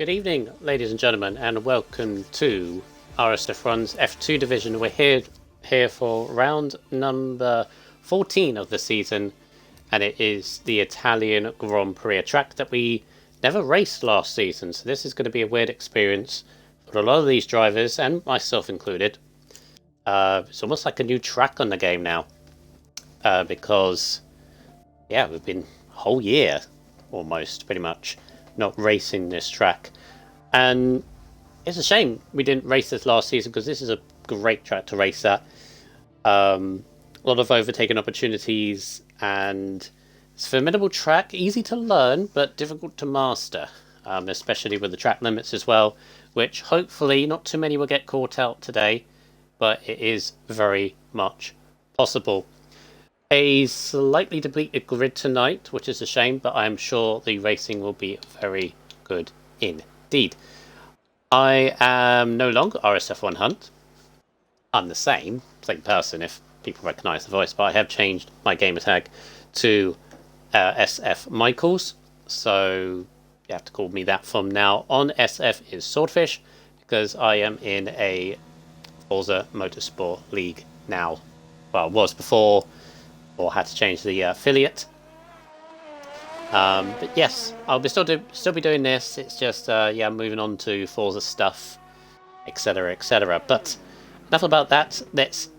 Good evening, ladies and gentlemen, and welcome to RSF1's F2 division. We're here for round number 14 of the season, and it is the Italian Grand Prix, a track that we never raced last season, so this is going to be a weird experience for a lot of these drivers, and myself included. It's almost like a new track on the game now, because, yeah, we've been a whole year, almost, pretty much, not racing this track. And it's a shame we didn't race this last season, because this is a great track to race at. A lot of overtaking opportunities, and it's a formidable track, easy to learn, but difficult to master, especially with the track limits as well, which hopefully not too many will get caught out today, but it is very much possible. A slightly depleted grid tonight, which is a shame, but I'm sure the racing will be very good indeed. I am no longer RSF1 Hunt. I'm the same person if people recognise the voice, but I have changed my gamer tag to SF Michaels, so you have to call me that from now on. SF is Swordfish, because I am in a Forza Motorsport League now. Well, was before, or had to change the affiliate. But yes, I'll be still be doing this. It's just yeah, moving on to Forza stuff, etc., etc. But enough about that. Let's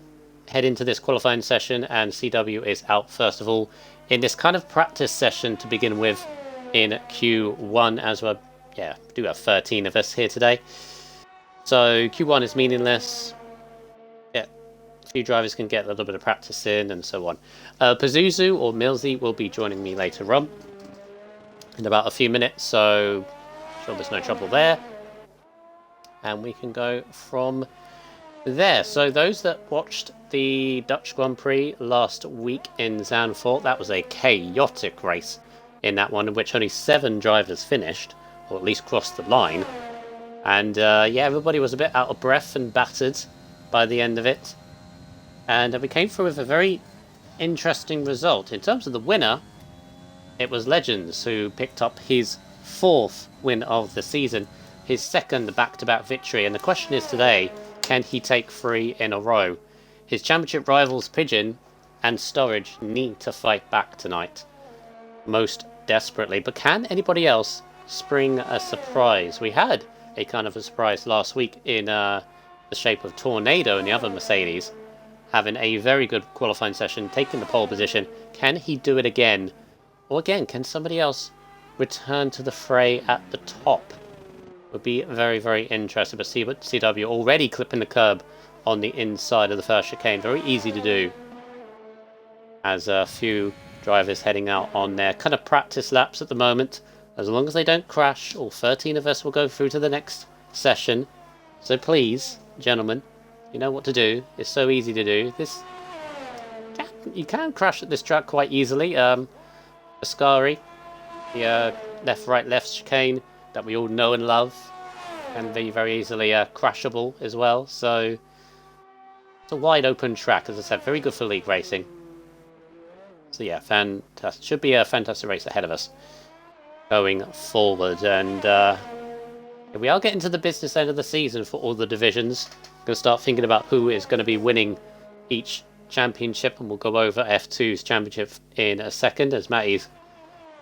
head into this qualifying session, and CW is out first of all in this kind of practice session to begin with in Q1, as we do have 13 of us here today. So Q1 is meaningless. Few drivers can get a little bit of practice in and so on. Pazuzu or Millsy will be joining me later on in about a few minutes, so sure there's no trouble there. And we can go from there. So those that watched the Dutch Grand Prix last week in Zandvoort, that was a chaotic race in that one, in which only 7 drivers finished, or at least crossed the line. And yeah, everybody was a bit out of breath and battered by the end of it. And we came through with a very interesting result. In terms of the winner, it was Legends who picked up his 4th win of the season, his 2nd back-to-back victory. And the question is today, can he take 3 in a row? His championship rivals Pigeon and Storage need to fight back tonight, most desperately. But can anybody else spring a surprise? We had a kind of a surprise last week in the shape of Tornado and the other Mercedes, having a very good qualifying session, taking the pole position. Can he do it again? Or again, can somebody else return to the fray at the top? Would be very, very interesting. But see what CW already clipping the curb on the inside of the first chicane. Very easy to do, as a few drivers heading out on their kind of practice laps at the moment. As long as they don't crash, all 13 of us will go through to the next session. So please, gentlemen, you know what to do. It's so easy to do. You can crash at this track quite easily. Ascari, the left chicane that we all know and love, can be very easily crashable as well. So it's a wide open track, as I said, very good for league racing. So yeah, fantastic. Should be a fantastic race ahead of us going forward. And we are getting to the business end of the season for all the divisions. Going to start thinking about who is going to be winning each championship, and we'll go over F2's championship in a second, as Matty's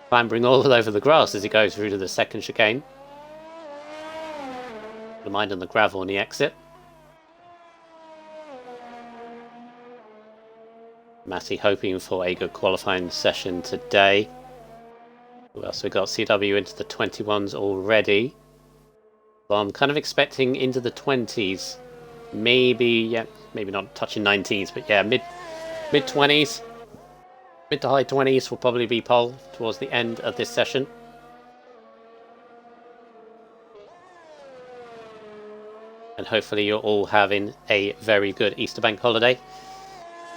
clambering all over the grass as he goes through to the second chicane. The mind on the gravel on the exit. Matty hoping for a good qualifying session today. Who else we got? CW into the 21s already. Well, I'm kind of expecting into the 20s. Maybe not touching 19s, but yeah, mid-20s. Mid to high 20s will probably be pole towards the end of this session. And hopefully you're all having a very good Easter bank holiday.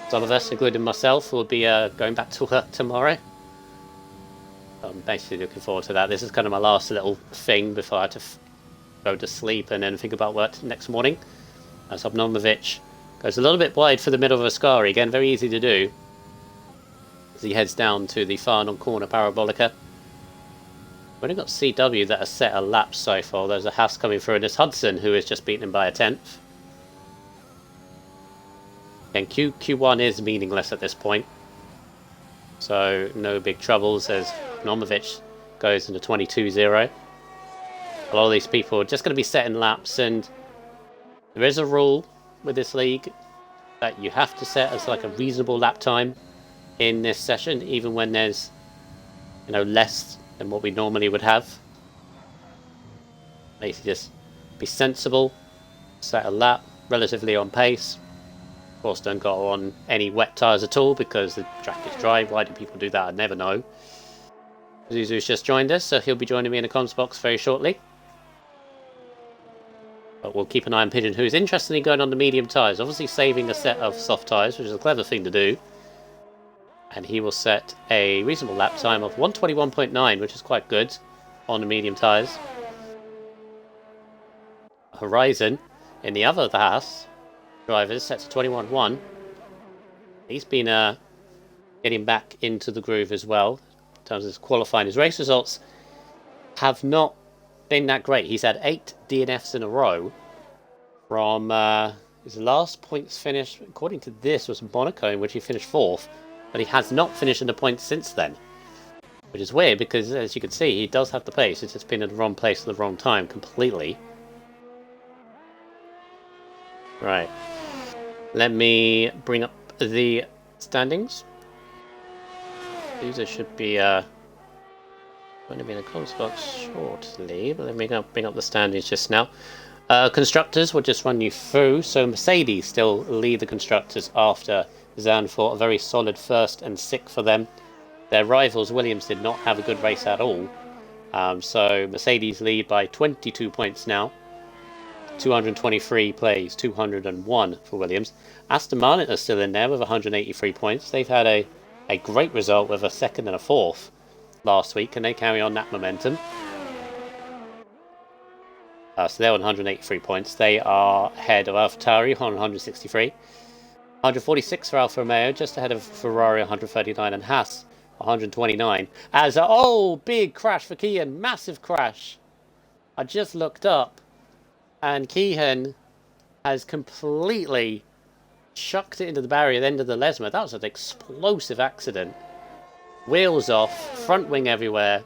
Some of us, including myself, will be going back to work tomorrow. I'm basically looking forward to that. This is kind of my last little thing before I have to go to sleep and then think about work next morning. As Obnomovich goes a little bit wide for the middle of Ascari, again very easy to do, as he heads down to the far non-corner Parabolica. We've only got CW that has set a lap so far. There's a Haas coming through, and there's Hudson who is just beaten him by a 10th. And Q1 is meaningless at this point. So no big troubles as Nomovic goes into 22-0. A lot of these people are just going to be setting laps, and there is a rule with this league that you have to set as like a reasonable lap time in this session, even when there's, you know, less than what we normally would have. Basically just be sensible, set a lap relatively on pace. Of course, don't go on any wet tyres at all because the track is dry. Why do people do that? I never know. Zuzu's just joined us, so he'll be joining me in the comms box very shortly. But we'll keep an eye on Pigeon, who's interestingly going on the medium tyres. Obviously saving a set of soft tyres, which is a clever thing to do. And he will set a reasonable lap time of 1:21.9, which is quite good on the medium tyres. Horizon, in the other of the Haas drivers, sets a 21.1. He's been getting back into the groove as well. In terms of his qualifying, his race results have not been that great. He's had 8 DNFs in a row from his last points finish, according to this, was Monaco, in which he finished 4th. But he has not finished in the points since then, which is weird because, as you can see, he does have the pace. It's just been in the wrong place at the wrong time completely. Right. Let me bring up the standings. These should be going to be in the comms box shortly, but let me bring up the standings just now. Constructors, will just run you through. So Mercedes still lead the constructors after Zandvoort, a very solid 1st and 6th for them. Their rivals, Williams, did not have a good race at all. So Mercedes lead by 22 points now. 223 plays, 201 for Williams. Aston Martin are still in there with 183 points. They've had a great result with a 2nd and a 4th last week, and they carry on that momentum. So they're on 183 points. They are ahead of AlphaTauri on 163. 146 for Alfa Romeo, just ahead of Ferrari 139, and Haas 129. As big crash for Keehan, massive crash. I just looked up, and Keehan has completely chucked it into the barrier at the end of the Lesma. That was an explosive accident. Wheels off, front wing everywhere,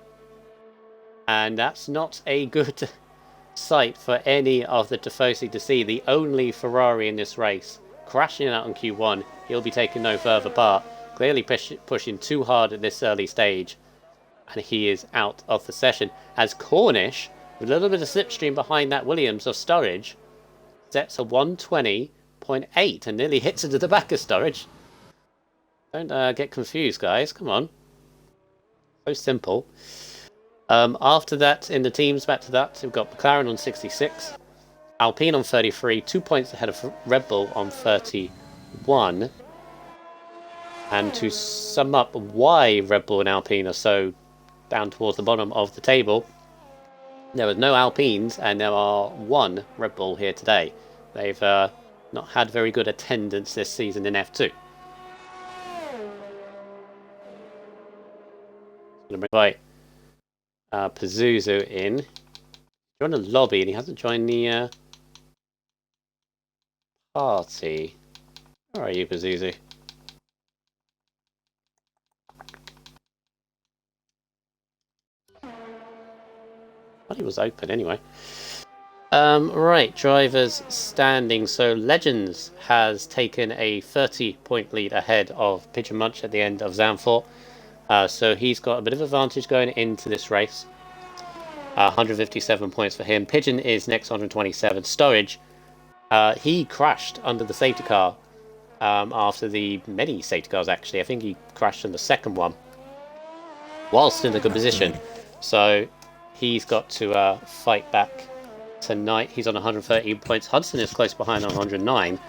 and that's not a good sight for any of the Tifosi to see. The only Ferrari in this race crashing out on Q1. He'll be taking no further part. Clearly pushing too hard at this early stage, and he is out of the session. As Cornish, with a little bit of slipstream behind that Williams of Sturridge, sets a 120.8 and nearly hits into the back of Sturridge. Don't get confused, guys. Come on. So simple. After that, in the teams, back to that, we've got McLaren on 66. Alpine on 33, 2 points ahead of Red Bull on 31. And to sum up why Red Bull and Alpine are so down towards the bottom of the table, there were no Alpines and there are 1 Red Bull here today. They've not had very good attendance this season in F2. I'm going to invite Pazuzu in. He's joined the lobby and he hasn't joined the party. Where are you, Pazuzu? I thought he was open anyway. Right, drivers standing. So Legends has taken a 30-point lead ahead of Pigeon Munch at the end of Zandvoort. So he's got a bit of advantage going into this race. 157 points for him. Pigeon is next, 127. Sturridge, he crashed under the safety car after the many safety cars, actually. I think he crashed in the second one whilst in a good position. So he's got to fight back tonight. He's on 113 points. Hudson is close behind on 109.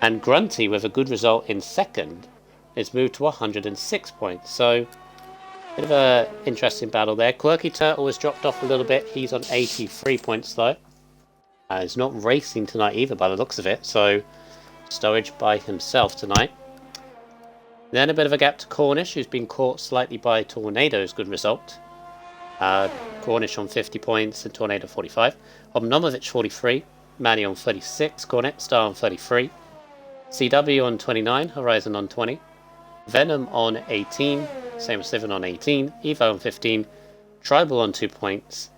And Grunty, with a good result in second, is moved to 106 points. So bit of a interesting battle there. Quirky Turtle has dropped off a little bit. He's on 83 points though. He's not racing tonight either by the looks of it. So Sturridge by himself tonight. Then a bit of a gap to Cornish, who's been caught slightly by Tornado's good result. Cornish on 50 points and Tornado 45. Obnomovich 43. Manny on 36. Cornet Star on 33. CW on 29. Horizon on 20. Venom on 18. Same as Sivin on 18. Evo on 15. Tribal on 2 points.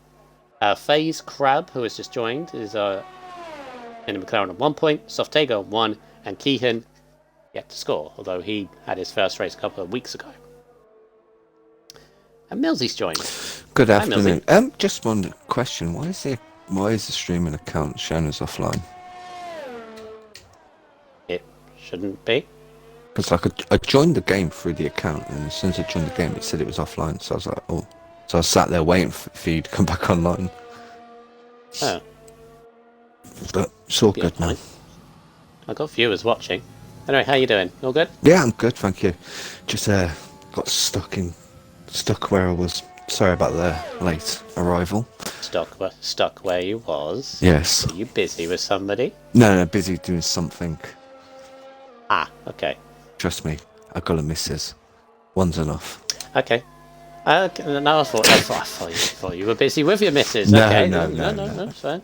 FaZe Crab, who has just joined, is in McLaren on 1 point. Softego on 1. And Keehan yet to score, although he had his first race a couple of weeks ago. And Millsy's joined. Good afternoon. Just one question. Why is the streaming account shown as offline? It shouldn't be. Because I joined the game through the account, and as soon as I joined the game, it said it was offline. So I was like, oh. So I sat there waiting for you to come back online. Oh. But it's all good now. I've got viewers watching. Anyway, how you doing? All good? Yeah, I'm good, thank you. Just got stuck where I was. Sorry about the late arrival. Stuck where you was? Yes. Are you busy with somebody? No, busy doing something. Ah, okay. Trust me, I've got a missus. One's enough. Okay. No, I thought you were busy with your missus. No, okay. no, it's fine.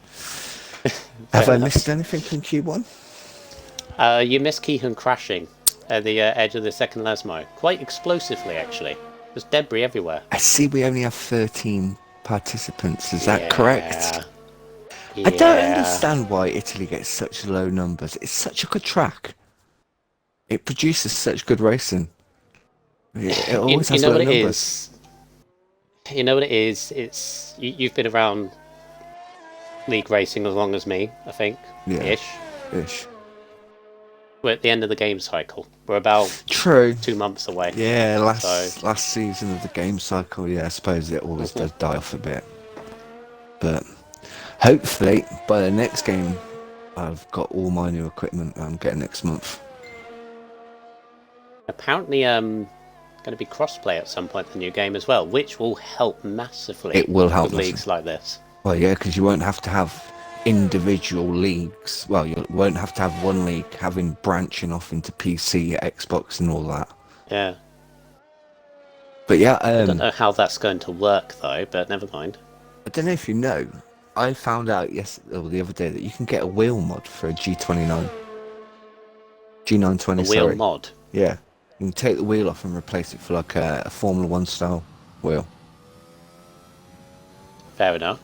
Have I missed anything in Q1? You missed Keehan crashing at the edge of the second Lasmo. Quite explosively, actually. There's debris everywhere. I see we only have 13 participants. Is that correct? Yeah. I don't understand why Italy gets such low numbers. It's such a good track. It produces such good racing. It always has low numbers. You know what it is? It's you've been around league racing as long as me, I think. Yeah. Ish. We're at the end of the game cycle. We're about 2 months away. Yeah, last season of the game cycle. Yeah, I suppose it always does die off a bit. But hopefully by the next game, I've got all my new equipment that I'm getting next month. Apparently, going to be crossplay at some point in the new game as well, which will help massively. It will help with leagues like this. Well, yeah, because you won't have to have individual leagues. Well, you won't have to have one league having branching off into PC, Xbox, and all that. Yeah. But yeah, I don't know how that's going to work though, but never mind. I don't know if you know. I found out the other day that you can get a wheel mod for a G29. G920. A wheel mod. Yeah. You can take the wheel off and replace it for like a Formula 1 style wheel. Fair enough.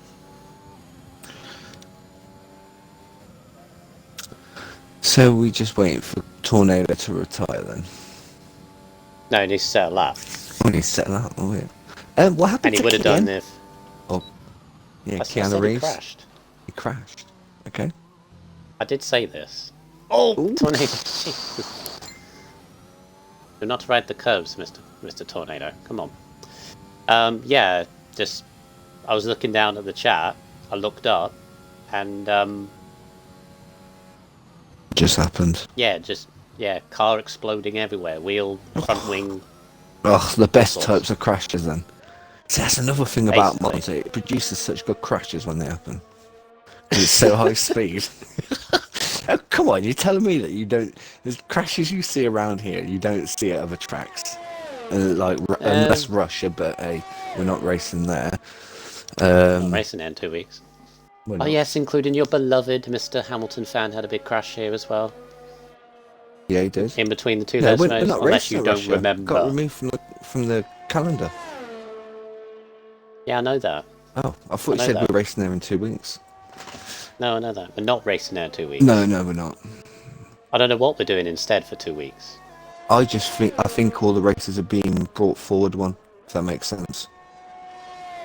So we just waiting for Tornado to retire then? No, he needs to settle that. Oh, he needs to settle that. Oh yeah. What happened? And he would have done if. Oh, yeah, Keanu Reeves. He crashed. He crashed. Okay. I did say this. Oh, Tornado! Do not ride the curves, Mr. Tornado. Come on. Yeah, just I was looking down at the chat. I looked up, and just happened. Yeah, car exploding everywhere. Wheel, front wing. Oh, the best types of crashes then. See, that's another thing about mods. It produces such good crashes when they happen. It's so high speed. Oh, come on, you're telling me that you don't... There's crashes you see around here, you don't see at other tracks. Unless Russia, but hey, we're not racing there. Not racing there in 2 weeks. Oh yes, including your beloved Mr. Hamilton fan had a big crash here as well. Yeah, he did. In between the two we're modes, not unless you don't Russia. remember. Got removed from the calendar. Yeah, I know that. Oh, I thought you said we're racing there in 2 weeks. No, I know that. We're not racing there in 2 weeks. No, we're not. I don't know what we're doing instead for 2 weeks. I think all the races are being brought forward one, if that makes sense.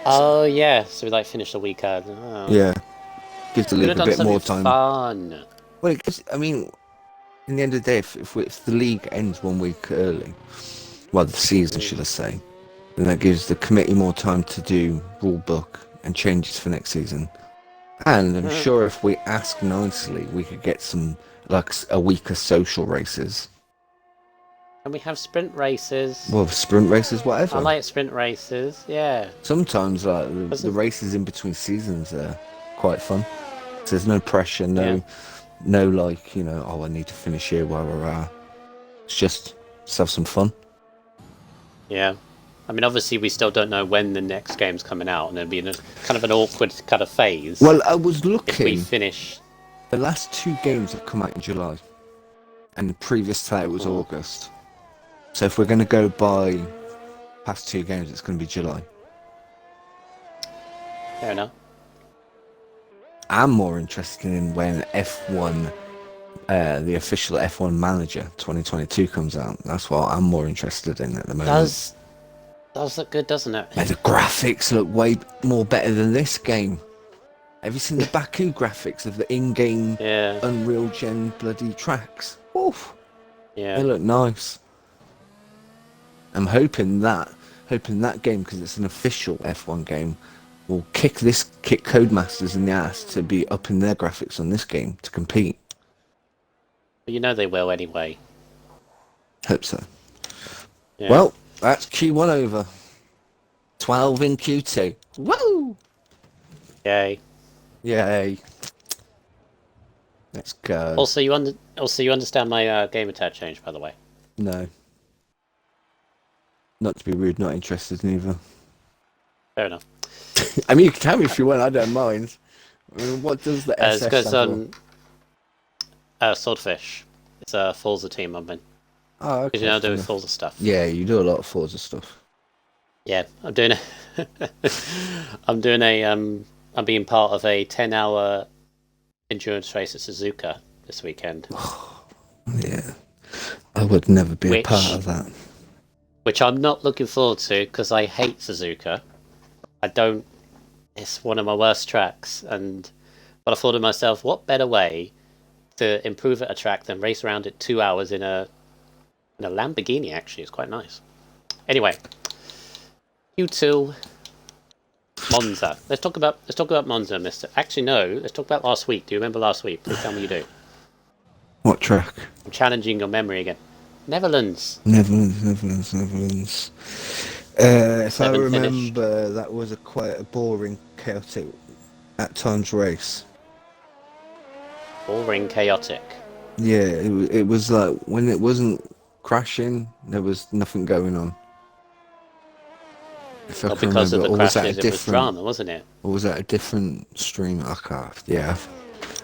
Oh, yeah. So we finish the week early. Oh. Yeah. Gives the league a bit more time. Fun. Well, it gives, I mean, in the end of the day, if the league ends 1 week early, well, the season, should I say, then that gives the committee more time to do rule book and changes for next season. And I'm sure if we ask nicely, we could get some, a week of social races. And we have sprint races. Well, sprint races, whatever. I like sprint races, yeah. Sometimes the races in between seasons are quite fun. So there's no pressure, no I need to finish here while we're It's just have some fun. Yeah. I mean, obviously, we still don't know when the next game's coming out, and it'll be in a kind of an awkward kind of phase. Well, I was if we looking. finish. The last 2 games have come out in July, and the previous to that it was August. So if we're going to go by past 2 games, it's going to be July. Fair enough. I'm more interested in when F1, the official F1 Manager 2022 comes out. That's what I'm more interested in at the moment. Does look good, doesn't it? And the graphics look way more better than this game. Have you seen the Baku graphics of the in-game Unreal Gen bloody tracks? Oof. Yeah. They look nice. I'm hoping that game, because it's an official F1 game, will kick Codemasters in the ass to be upping their graphics on this game to compete. You know they will anyway. Hope so. Yeah. Well, that's Q1 over. 12 in Q2. Woo! Yay. Yay. Let's go. Also, you understand my gamer tag change, by the way. No. Not to be rude, not interested neither. Fair enough. I mean, you can tell me if you want, I don't mind. I mean, what does the SS It's stand because Swordfish. It's a Forza team I'm in. Oh, okay. Because you know I do Forza stuff. Yeah, you do a lot of Forza stuff. Yeah, I'm doing I'm being part of a 10-hour endurance race at Suzuka this weekend. Yeah. I would never be a part of that. Which I'm not looking forward to because I hate Suzuka. It's one of my worst tracks, but I thought to myself, what better way to improve at a track than race around it 2 hours in a Lamborghini? Actually, it's quite nice. Anyway, Q2 Monza. Let's talk about Monza, Mister. Actually, no. Let's talk about last week. Do you remember last week? Please tell me you do. What track? I'm challenging your memory again. Netherlands. Netherlands. If I remember, finished. that was quite a boring, chaotic, at times race. Boring, chaotic. Yeah, it was like when it wasn't crashing, there was nothing going on. If I Well, can because remember, of the or was that crashes, a it was different? drama, wasn't it? Or was that a different stream? I can't. Yeah,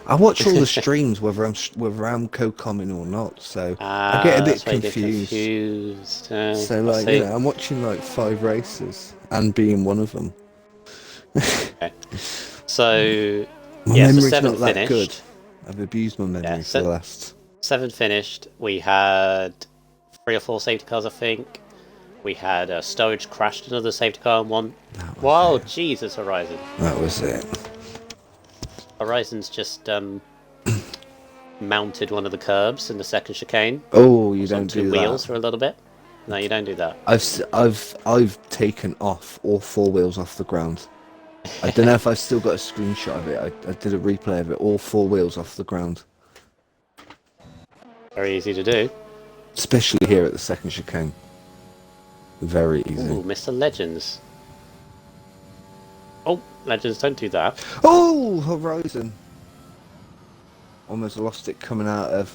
I watch all the streams whether I'm co-commenting or not, so I get a bit confused. So like, I'm watching like 5 races and being one of them. Okay. So My memory's not that good. I've abused my memory for the last. 7 finished. We had 3 or 4 safety cars, I think. We had Sturridge crashed another safety car and one. Whoa, Jesus, Horizon. That was it. Horizon's just mounted one of the curbs in the second chicane. Oh, you don't do that. 2 wheels for a little bit. No, you don't do that. I've taken off all 4 wheels off the ground. I don't know if I've still got a screenshot of it. I did a replay of it. All 4 wheels off the ground. Very easy to do. Especially here at the second chicane. Very easy. Ooh, Mr. Legends. Oh, Legends, don't do that. Oh, Horizon. Almost lost it coming out of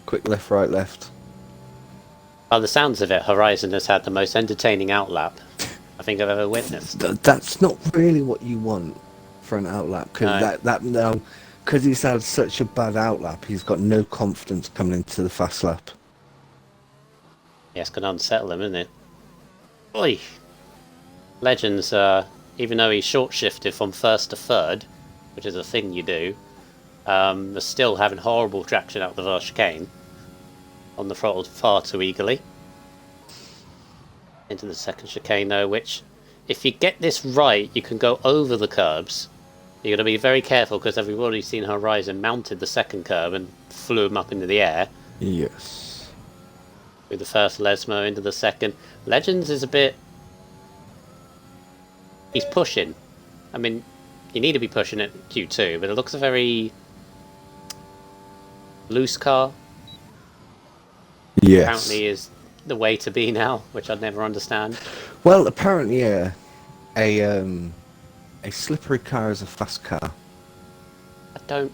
quick left, right, left. By the sounds of it, Horizon has had the most entertaining outlap I think I've ever witnessed. That's not really what you want for an outlap, because because he's had such a bad outlap, he's got no confidence coming into the fast lap. Yeah, it's going to unsettle him, isn't it? Oi! Legends, even though he short-shifted from first to third, which is a thing you do, are still having horrible traction out the first chicane. On the throttle far too eagerly. Into the second chicane though, which, if you get this right, you can go over the curbs. You've got to be very careful because we've already seen Horizon mounted the second curb and flew him up into the air. Yes. With the first Lesmo into the second. Legends is a bit... He's pushing. I mean, you need to be pushing at Q2, but it looks a very loose car. Yes. Apparently is the way to be now, which I'd never understand. Well, apparently, a slippery car is a fast car. I don't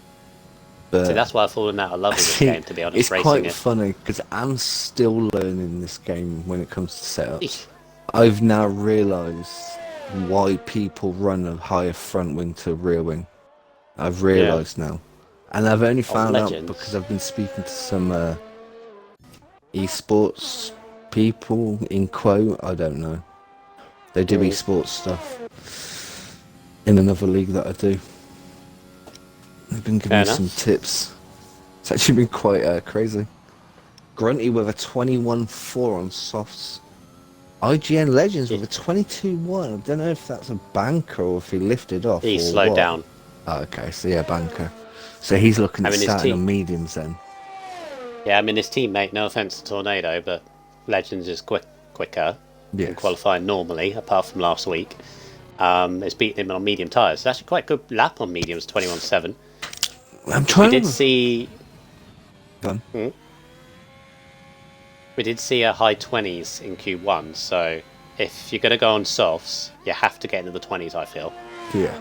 But See, that's why I've fallen out of love with this game, to be honest, it's racing quite it. funny because I'm still learning this game when it comes to setups. I've now realised why people run a higher front wing to rear wing. I've realised now. And I've only found out because I've been speaking to some esports people, in quote, I don't know. They do esports stuff in another league that I do. They've been giving me some tips. It's actually been quite crazy. Grunty with a 21-4 on softs. IGN Legends with a 22-1. I don't know if that's a banker or if he lifted off. He slowed down. Oh, okay, so yeah, banker. So he's looking at starting on mediums then. Yeah, I mean his teammate, no offense to Tornado, but Legends is quicker than qualifying normally, apart from last week. It's beating him on medium tyres. It's actually quite a good lap on mediums, 21.7. I'm trying. We did see. Done. We did see a high 20s in Q1, so if you're going to go on softs, you have to get into the 20s, I feel. Yeah.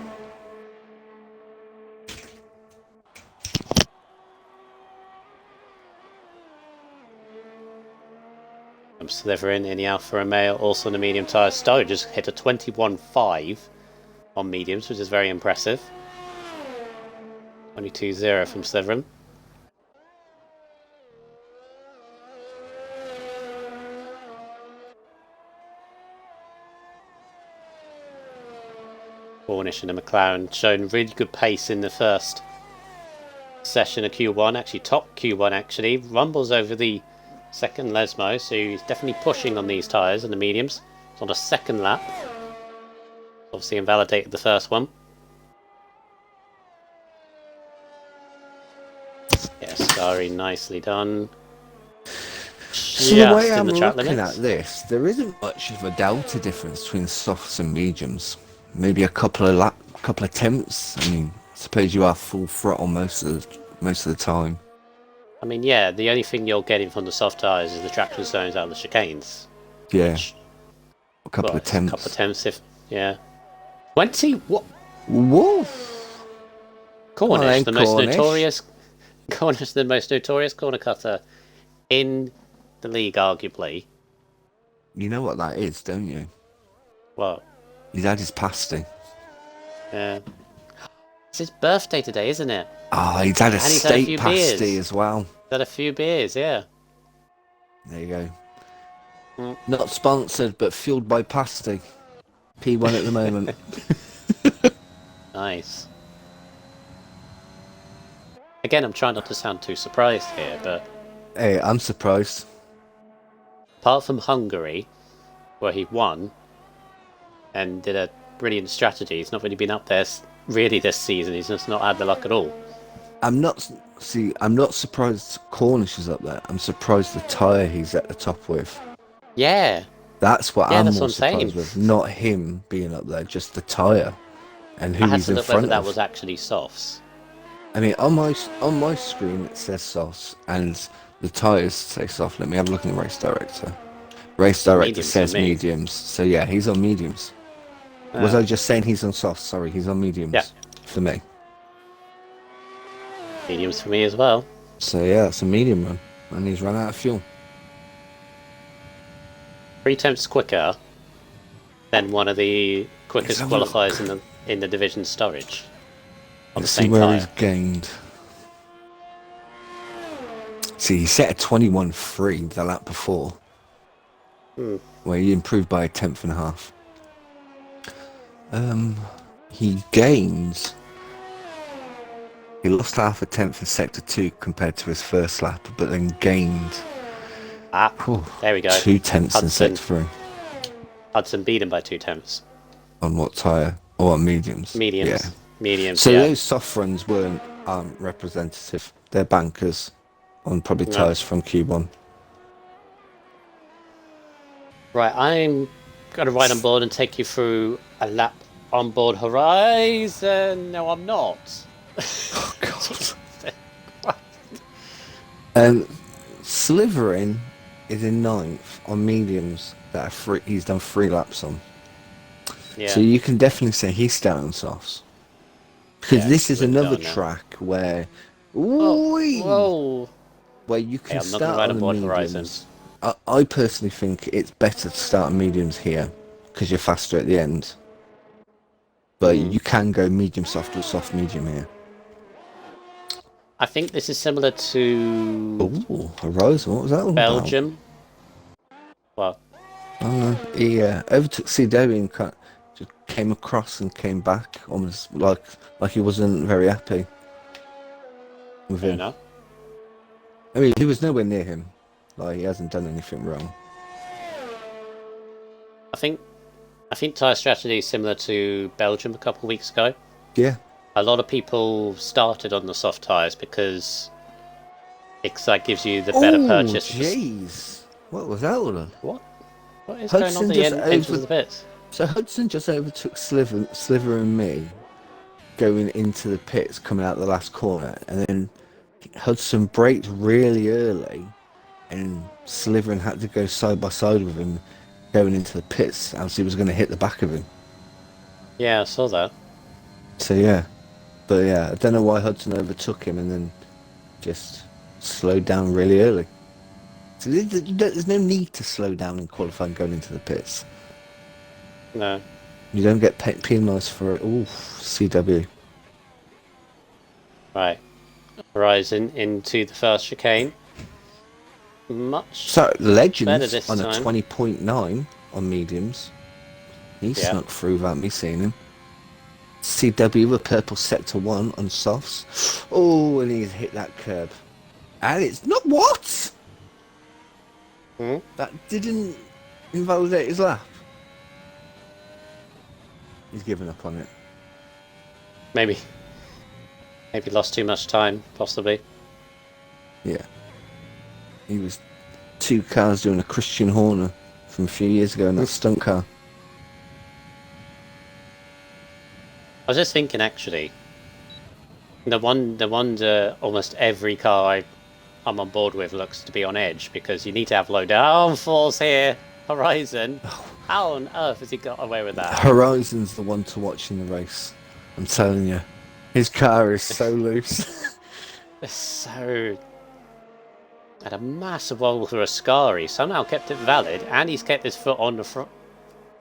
I'm slithering in the Alfa Romeo, also on the medium tyres. Stowe just hit a 21.5 on mediums, which is very impressive. 22.0 from Slytherin. Cornish and the McLaren showing really good pace in the first session of Q1, actually top Q1 actually. Rumbles over the second Lesmo, so he's definitely pushing on these tyres and the mediums. It's on a second lap. Obviously invalidated the first one. Yes, very nicely done. So the way I'm looking at this, there isn't much of a delta difference between softs and mediums. Maybe a couple of attempts. I mean, I suppose you are full throttle most of the time. I mean, yeah, the only thing you're getting from the soft tyres is the traction zones out of the chicanes. Yeah. Which, a couple of attempts. A couple of attempts, if yeah. 20. What? Wolf. Cornish, the most notorious. Cornish, the most notorious corner cutter in the league, arguably. You know what that is, don't you? What? He's had his pasty. Yeah. It's his birthday today, isn't it? Oh, he's had a steak pasty as well. He's had a few beers, yeah. There you go. Not sponsored, but fueled by pasty. P1 at the moment. Nice. Again, I'm trying not to sound too surprised here, but... Hey, I'm surprised. Apart from Hungary, where he won, and did a brilliant strategy, he's not really been up there really this season. He's just not had the luck at all. I'm not surprised Cornish is up there. I'm surprised the tyre he's at the top with. Yeah. That's what I'm more surprised with. Not him being up there, just the tyre. And who he's in front of. I had to look whether that was actually softs. I mean, on my screen it says softs, and the tyres say soft. Let me have a look in the race director. Race director says mediums. So yeah, he's on mediums. Was I just saying he's on softs? Sorry, he's on mediums. Yeah. For me. Mediums for me as well. So yeah, it's a medium run, and he's run out of fuel. 3 tenths quicker than one of the quickest qualifiers in the division storage. Let's see where he's gained. See, he set a 21.3 the lap before, where he improved by 1/10.5. He gains. He lost 0.5 in sector 2 compared to his first lap, but then gained. There we go. 0.2 in sector 3. Hudson beat him by 2 tenths. On what tyre? Or on mediums? Mediums. Yeah. Mediums. So those soft runs weren't representative. They're bankers on probably tyres from Q1. Right, I'm going to ride on board and take you through a lap on board Horizon. No, I'm not. Oh, God. Slytherin is in 9th on mediums that are free. He's done 3 laps on. Yeah. So you can definitely say he's down on softs. Because this is another track where Ooh, Whoa! where you Hey, can I'm not going to start ride on on the board Horizon. mediums. I personally think it's better to start on mediums here because you're faster at the end. But Hmm. you can go medium soft or soft medium here. I think this is similar to Ooh, Horizon, what was that all about? Belgium. Well, I don't know. He overtook CW and just came across and came back, almost like he wasn't very happy with fair him. enough. I mean, he was nowhere near him. Like, he hasn't done anything wrong. I think tyre strategy is similar to Belgium a couple of weeks ago. Yeah. A lot of people started on the soft tyres because it's like gives you the better Oh, purchase. jeez. What was that all on? What? What is going on Hudson the just entrance over... of the pits? So Hudson just overtook Sliver and me going into the pits, coming out the last corner, and then Hudson braked really early, and Sliver had to go side by side with him going into the pits as he was going to hit the back of him. Yeah, I saw that. So yeah, but yeah, I don't know why Hudson overtook him and then just slowed down really early. So there's no need to slow down in qualifying going into the pits. No. You don't get penalised for it. Ooh, CW. Right. Horizon into the first chicane. Much So better Legends this on a time. 20.9 on mediums. He Yeah. snuck through without me seeing him. CW with purple sector 1 on softs. Oh, and he's hit that curb. And it's not what? Hmm? That didn't invalidate his lap. He's given up on it. Maybe lost too much time, possibly. Yeah. He was 2 cars doing a Christian Horner from a few years ago in that stunt car. I was just thinking, actually, the wonder almost every car I'm on board with looks to be on edge because you need to have low downforce here. Horizon. How on earth has he got away with that? Horizon's the one to watch in the race. I'm telling you. His car is so loose. It's so... Had a massive wobble through a scar. He somehow kept it valid, and he's kept his foot on the front,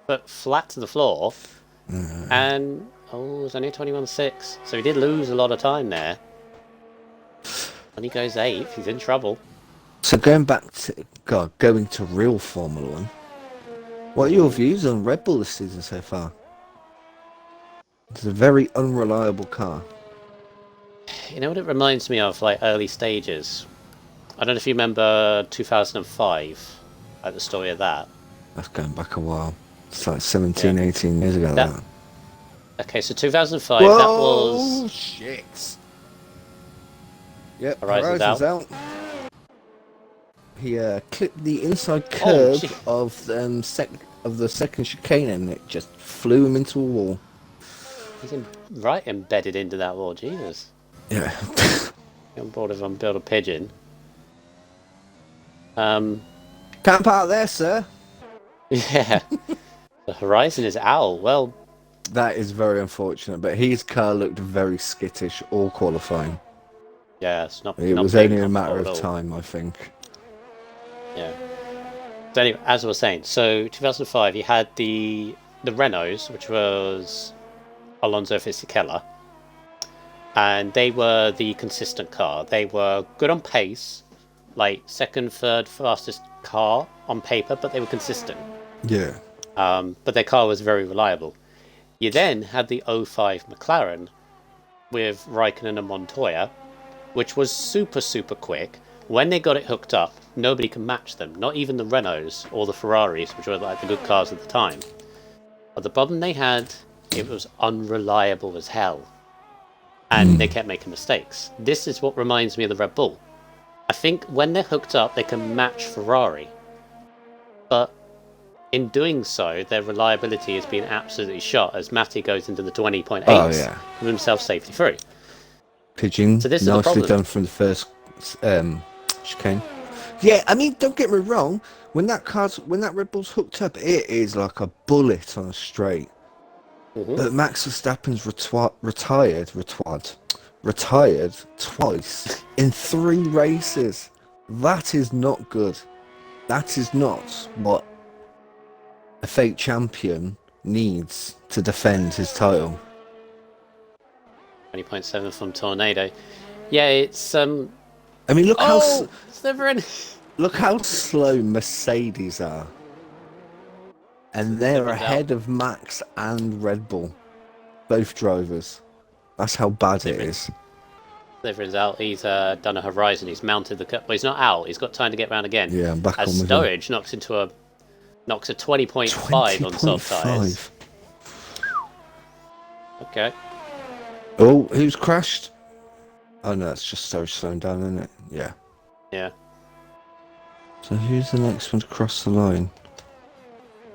foot flat to the floor. And it's only a 21.6, so he did lose a lot of time there. When he goes 8th, he's in trouble. So going back to going to real Formula One. What are your views on Red Bull this season so far? It's a very unreliable car. You know what it reminds me of, like early stages. I don't know if you remember 2005, like the story of that. That's going back a while. It's like 17, 18 years ago. That. Okay, so 2005, Whoa, that was... shit. Yep, Horizon's out. He clipped the inside curb of the second chicane and it just flew him into a wall. He's right embedded into that wall, Jesus. Yeah. On board if I'm build a pigeon. Can't park there, sir. Yeah. The Horizon is owl. Well, that is very unfortunate, but his car looked very skittish all qualifying. Yeah, it's not. It not was only a matter of time, I think. Yeah. So anyway, as I was saying, so 2005, you had the Renaults, which was Alonso Fisichella, and they were the consistent car. They were good on pace, like second, third fastest car on paper, but they were consistent. Yeah. But their car was very reliable. You then had the 05 McLaren with Raikkonen and Montoya, which was super, super quick. When they got it hooked up, nobody can match them. Not even the Renaults or the Ferraris, which were like the good cars at the time. But the problem they had, it was unreliable as hell. And they kept making mistakes. This is what reminds me of the Red Bull. I think when they're hooked up, they can match Ferrari. But in doing so, their reliability has been absolutely shot as Matty goes into the 20.8 with himself safety free. Pigeon, so this is nicely done from the first chicane. Yeah, I mean, don't get me wrong. When that Red Bull's hooked up, it is like a bullet on a straight. But Max Verstappen's retired twice in 3 races. That is not good. That is not what a fake champion needs to defend his title. 20.7 from Tornado. Yeah, it's I mean, look look how slow Mercedes are, and they're ahead of Max and Red Bull, both drivers. That's how bad it is. Sliverin's out. He's done a horizon. He's mounted the cut. Well, he's not out. He's got time to get round again. Yeah, I'm back as on with him. Sturridge knocks a 20.5 on soft tyres. Okay. Oh, who's crashed? Oh no, it's just Sturridge slowing down, isn't it? Yeah. Yeah. So who's the next one to cross the line?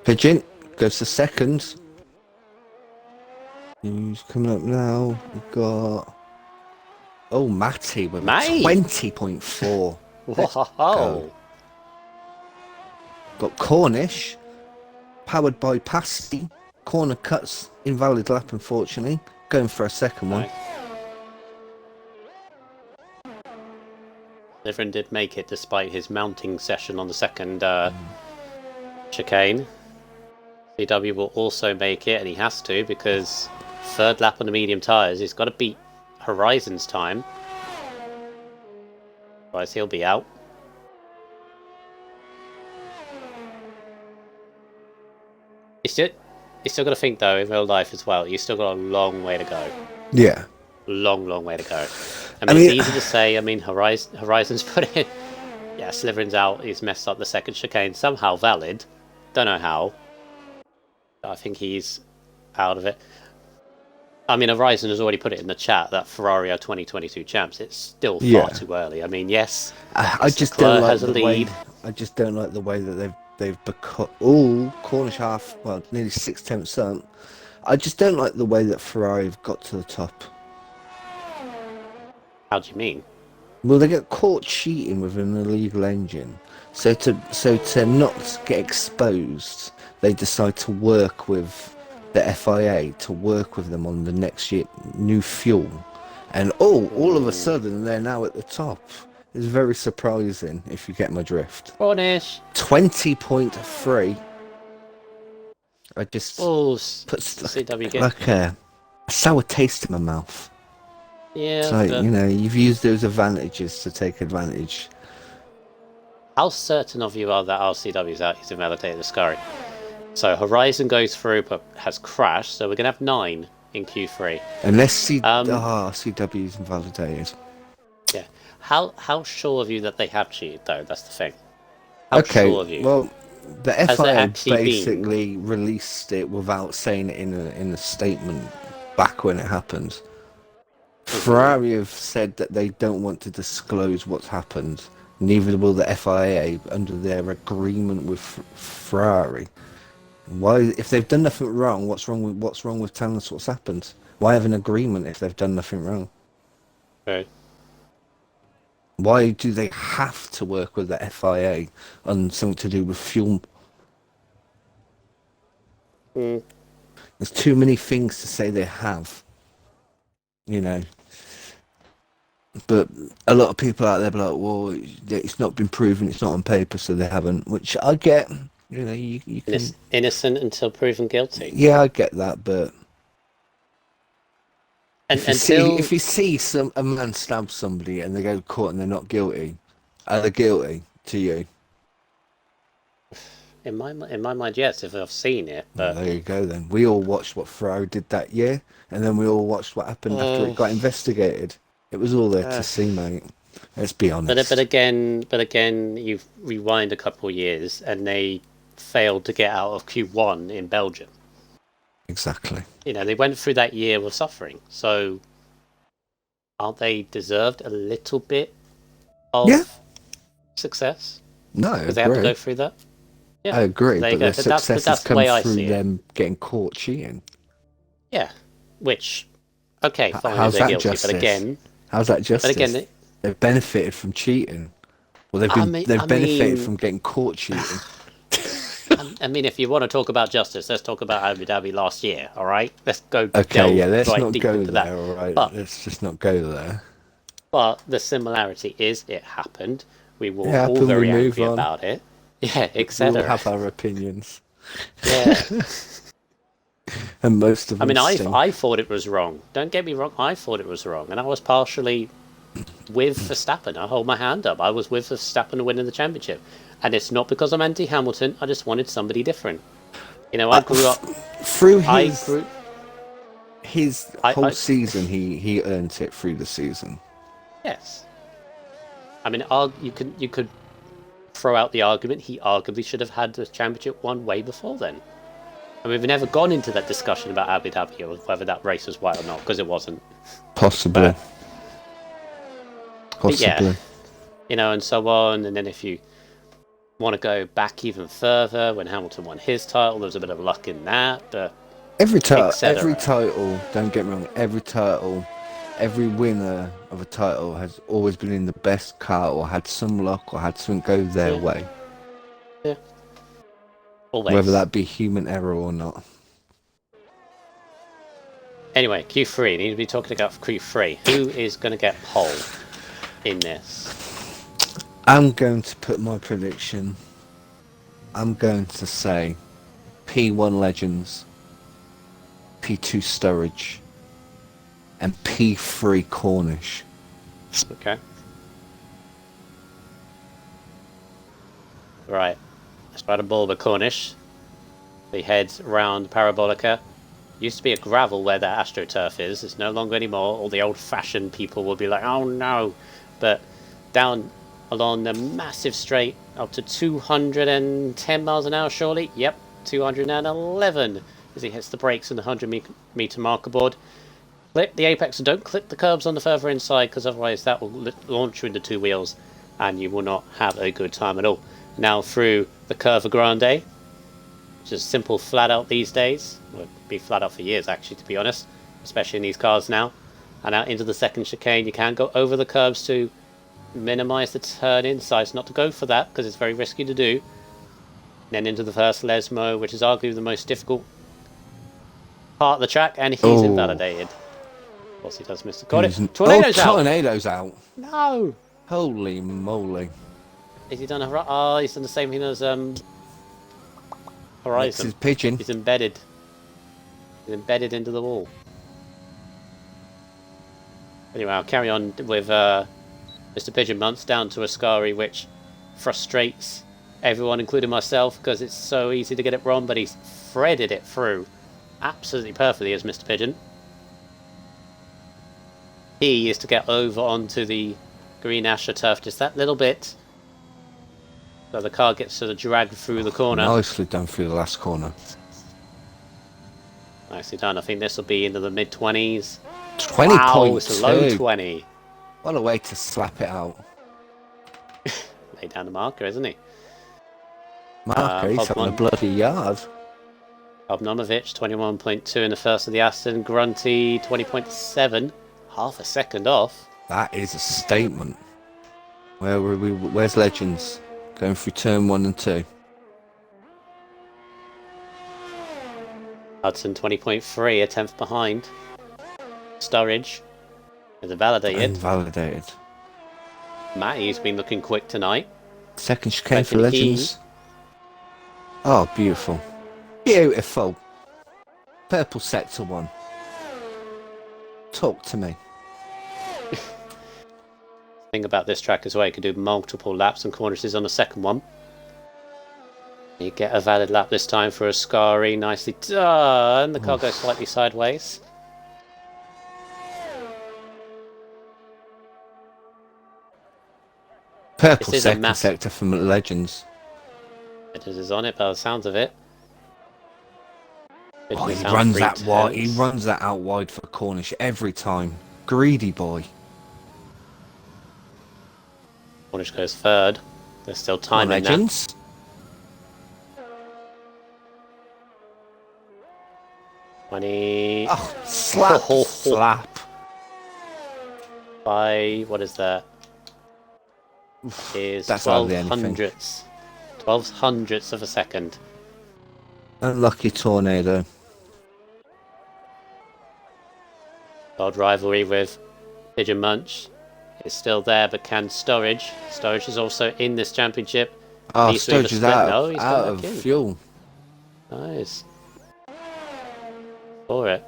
Pigeon goes to second. Who's coming up now? We've got... Oh, Matty with 20.4. Whoa. Got Cornish, powered by Pasty. Corner cuts, invalid lap, unfortunately. Going for a second one. Sliverin did make it despite his mounting session on the second chicane. CW will also make it, and he has to, because third lap on the medium tyres, he's got to beat Horizon's time. Otherwise he'll be out. You still got to think though, in real life as well, you still got a long way to go. Yeah. Long way to go. I mean, it's easy to say. I mean, Horizon's put it. Yeah, Sliverin's out. He's messed up the second chicane. Somehow valid. Don't know how. I think he's out of it. I mean, Horizon has already put it in the chat that Ferrari are 2022 champs. It's still far too early. I mean, yes, I just don't like has a lead. I just don't like the way that they've become all Cornish half, well, nearly 6/10. I just don't like the way that Ferrari have got to the top. How do you mean? Well, they get caught cheating with an illegal engine, so to not get exposed, they decide to work with the FIA to work with them on the next year new fuel, and all of a sudden they're now at the top. It's very surprising if you get my drift. Cornish 20.3. I just puts like a sour taste in my mouth. Yeah. So you've used those advantages to take advantage. How certain of you are that RCW's out? He's invalidated the Scurry. So Horizon goes through but has crashed, so we're going to have 9 in Q3. Unless CW is invalidated. Yeah. How sure are you that they have cheated, though? That's the thing. How sure are you? Well, the FIA basically released it without saying it in a statement back when it happened. Ferrari have said that they don't want to disclose what's happened. Neither will the FIA under their agreement with Ferrari. Why, if they've done nothing wrong, what's wrong with telling us what's happened? Why have an agreement if they've done nothing wrong? Right. Why do they have to work with the FIA on something to do with fuel? There's too many things to say they have. But a lot of people out there be like, well, it's not been proven, it's not on paper, so they haven't, which I get. You can... Innocent until proven guilty. Yeah, I get that, but if you see a man stab somebody and they go to court and they're not guilty, are they guilty to you? In my mind, yes, if I've seen it. But well, there you go then. We all watched what Ferrari did that year, and then we all watched what happened after it got investigated. It was all there to see, mate. Let's be honest. But again, you rewind a couple of years, and they failed to get out of Q1 in Belgium. Exactly. They went through that year of suffering. So, aren't they deserved a little bit of success? No, because they have to go through that. Yeah, I agree, but their success has come through them getting caught cheating. Yeah, which, okay, fine, how's they're that guilty, justice? but again... How's that justice? But again, they've benefited from cheating. Well, they've benefited from getting caught cheating. I mean, if you want to talk about justice, let's talk about Abu Dhabi last year, all right? Let's go Okay, yeah, delve let's right not deep go into there, that. all right? But Let's just not go there. the similarity is it happened. We It were all happened, we very move angry on. about it. Yeah, We all etc. have our opinions. Yeah. And most of I them mean, stink. I thought it was wrong. Don't get me wrong, I thought it was wrong. And I was partially with Verstappen. I hold my hand up. I was with Verstappen winning the championship. And it's not because I'm anti-Hamilton. I just wanted somebody different. You know, I grew up... Through I his grew... whole season, he earned it through the season. Yes. I mean, you could throw out the argument he arguably should have had the championship won way before then. And we've never gone into that discussion about Abu Dhabi or whether that race was right or not, because it wasn't. Possibly. But yeah, you know, and so on. And then if you want to go back even further, when Hamilton won his title, there was a bit of luck in that. But every title, don't get me wrong, every winner of a title has always been in the best car or had some luck or had something go their way. Yeah. Always. Whether that be human error or not. Anyway, Q3. Need to be talking about Q3. Who is going to get pole in this? I'm going to put my prediction. I'm going to say P1 Legends, P2 Sturridge, and P3 Cornish. Okay. Right. Let's try to ball the Cornish. He heads round Parabolica. Used to be a gravel where that AstroTurf is. It's no longer anymore. All the old-fashioned people will be like, oh no. But down along the massive straight up to 210 miles an hour, surely? Yep, 211 as he hits the brakes in the 100-meter marker board. Clip the apex and don't clip the curbs on the further inside, because otherwise that will launch you into two wheels and you will not have a good time at all. Now through the Curva Grande, which is simple flat out these days. Would be flat out for years actually, to be honest, especially in these cars now. And out into the second chicane, you can go over the curbs to minimise the turn inside, not to go for that because it's very risky to do. And then into the first Lesmo, which is arguably the most difficult part of the track, and he's invalidated. Of course he does miss the got it. Tornado's out. No. Holy moly. Has he done he's done the same thing as Horizon. His pigeon. He's embedded. He's embedded into the wall. Anyway, I'll carry on with Mr. Pigeon Months down to Ascari, which frustrates everyone, including myself, because it's so easy to get it wrong, but he's threaded it through absolutely perfectly as Mr. Pigeon. He is to get over onto the green AstroTurf just that little bit, so the car gets sort of dragged through the corner. Nicely done through the last corner. Nicely done. I think this will be into the mid-20s. 20.2. Wow, it's a low 20. What a way to slap it out. Lay down the marker, isn't he? Marker, he's having a bloody yard. Obnomovich, 21.2 in the first of the Aston. Grunty, 20.7. Half a second off. That is a statement. Where's Legends? Going through turn 1 and 2. Hudson, 20.3, a tenth behind. Sturridge is invalidated. Invalidated. Matty's been looking quick tonight. Second chicane for Legends. Oh, beautiful. Beautiful. Purple sector 1. Talk to me. Thing about this track as well, you can do multiple laps and cornices on the second one. You get a valid lap this time for Ascari. Nicely done. The car goes slightly sideways. Purple second sector from Legends. It is on it by the sounds of it. Oh, he runs that wide. He runs that out wide for Cornish every time. Greedy boy. Cornish goes third. There's still time in Legends. that. 20. Oh, slap! Slap! By what is that? Is That's 12 hundredths. 12 hundredths of a second. Unlucky tornado. Old rivalry with Pigeon Munch is still there, but can Storage? Storage is also in this championship. Oh, Needs to either Sturge is split. out, No, he's out got of back in. fuel. Nice. For it.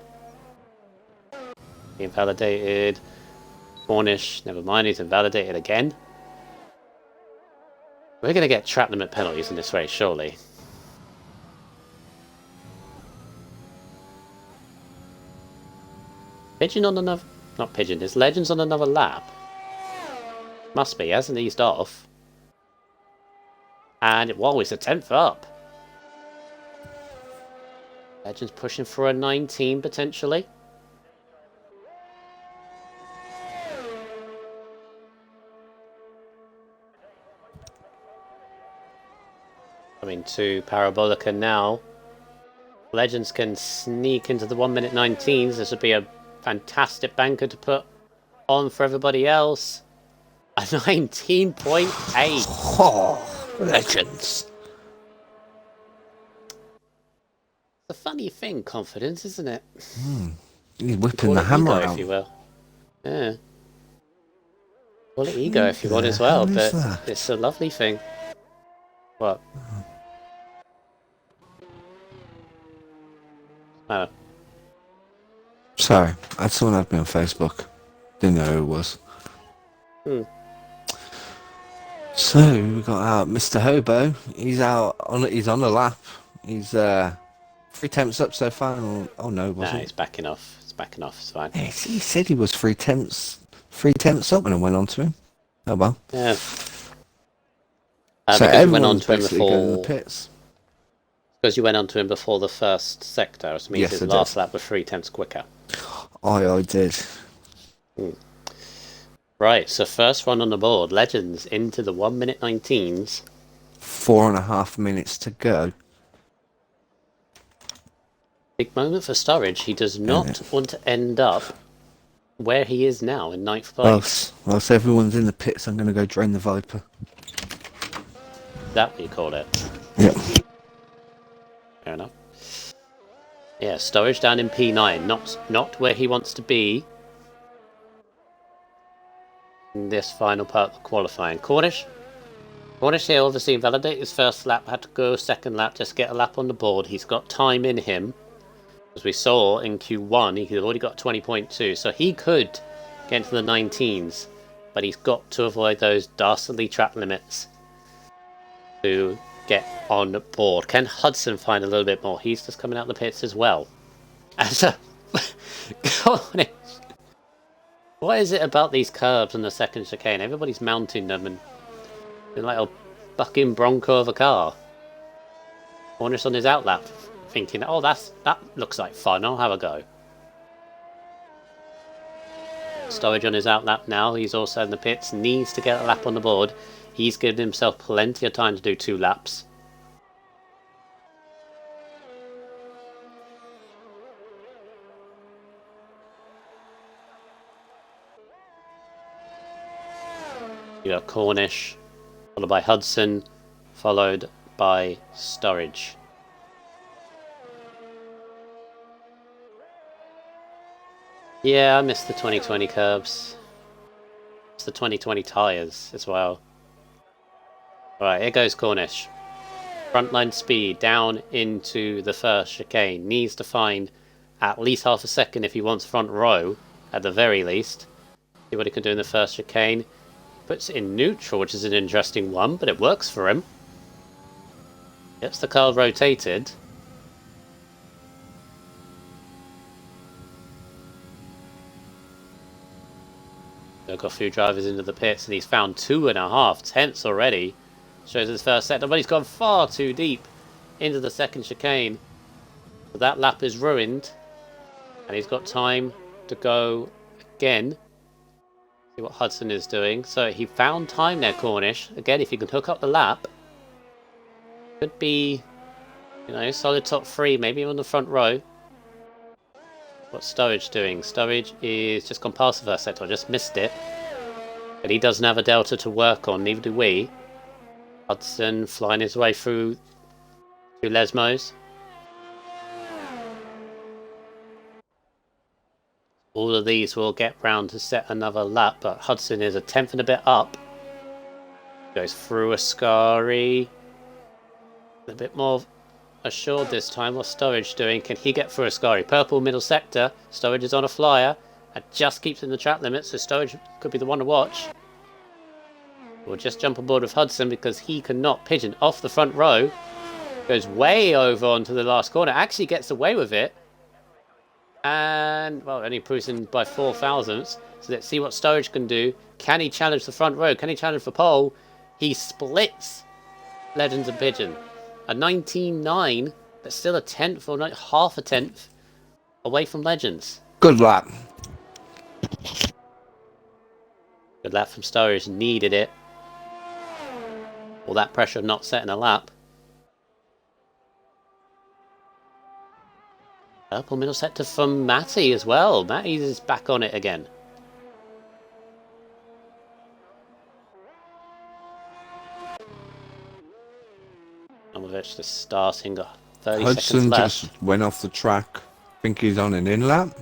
Invalidated. Cornish, never mind, he's invalidated again. We're going to get trap limit penalties in this race, surely. Pigeon on another... Not Pigeon, there's Legends on another lap. Must be, hasn't eased off. And, whoa, it's a 10th up. Legends pushing for a 19, potentially. Coming to Parabolica now. Legends can sneak into the 1 minute 19s. This would be a fantastic banker to put on for everybody else. A 19.8. Oh, Legends. It's a funny thing, confidence, isn't it? He's whipping the hammer ego, out. if you will. Yeah. Call it ego if you want as well, but it's a lovely thing. What? Oh. Sorry, I saw an admin on Facebook. Didn't know who it was. So we got Mr. Hobo. He's out on. He's on the lap. He's 3 tenths up so far. Oh no, wasn't Nah, he's backing off. It's backing off. It's fine. he? He said he was 3 tenths. 3 tenths up when I went on to him. Oh well. Yeah. So because you went on everyone's to him basically going in the before. pits. Because you went on to him before the first sector, which means Yes, his I last did. lap was 3 tenths quicker. I did. Right, so first run on the board. Legends into the 1 minute 19s. 4.5 minutes to go. Big moment for Storage. He does not want to end up where he is now in 9th place. Whilst everyone's in the pits, I'm going to go drain the Viper. Is that what you call it? Yep. Fair enough. Yeah, Storage down in P9. Not where he wants to be in this final part of qualifying. Cornish here obviously invalidate his first lap, had to go second lap, just get a lap on the board. He's got time in him. As we saw in Q1, he had already got 20.2, so he could get into the 19s, but he's got to avoid those dastardly track limits to get on board. Can Hudson find a little bit more? He's just coming out the pits as well. And so, Cornish, what is it about these curbs and the second chicane? Everybody's mounting them and they're like a bucking bronco of a car. Cornish on his outlap, thinking, oh, that looks like fun, I'll have a go. Storage on his outlap now, he's also in the pits, needs to get a lap on the board. He's given himself plenty of time to do 2 laps. You got Cornish, followed by Hudson, followed by Storage. Yeah, I missed the 2020 curbs. It's the 2020 tyres as well. Alright, here goes Cornish. Frontline speed down into the first chicane. Needs to find at least half a second if he wants front row, at the very least. See what he can do in the first chicane. Puts it in neutral, which is an interesting one, but it works for him. Gets the car rotated. They've got a few drivers into the pits, and he's found 2.5 tenths already. Shows his first sector, but he's gone far too deep into the second chicane. So that lap is ruined, and he's got time to go again. See what Hudson is doing. So he found time there, Cornish. Again, if you can hook up the lap, could be, you know, solid top 3, maybe on the front row. What's Storage doing? Storage is just gone past the first sector. I just missed it. But he doesn't have a delta to work on, neither do we. Hudson flying his way through to Lesmos. All of these will get round to set another lap, but Hudson is a tenth and a bit up. Goes through Ascari. A bit more assured this time. What's Sturridge doing? Can he get through Ascari? Purple middle sector. Sturridge is on a flyer. And just keeps in the track limit, so Sturridge could be the one to watch. We'll just jump on board with Hudson because he cannot pigeon off the front row. Goes way over onto the last corner. Actually gets away with it. And, well, only cruising by 4 thousandths. So let's see what Sturridge can do. Can he challenge the front row? Can he challenge for pole? He splits Legends and Pigeon. A 19.9, but still a tenth or not half a tenth away from Legends. Good lap. Good lap from Sturridge. Needed it. All that pressure of not setting a lap. Purple middle sector from Matty as well. Matty is back on it again. Nomovic just starting. 30 Hudson seconds left. just went off the track. Think he's on an in lap.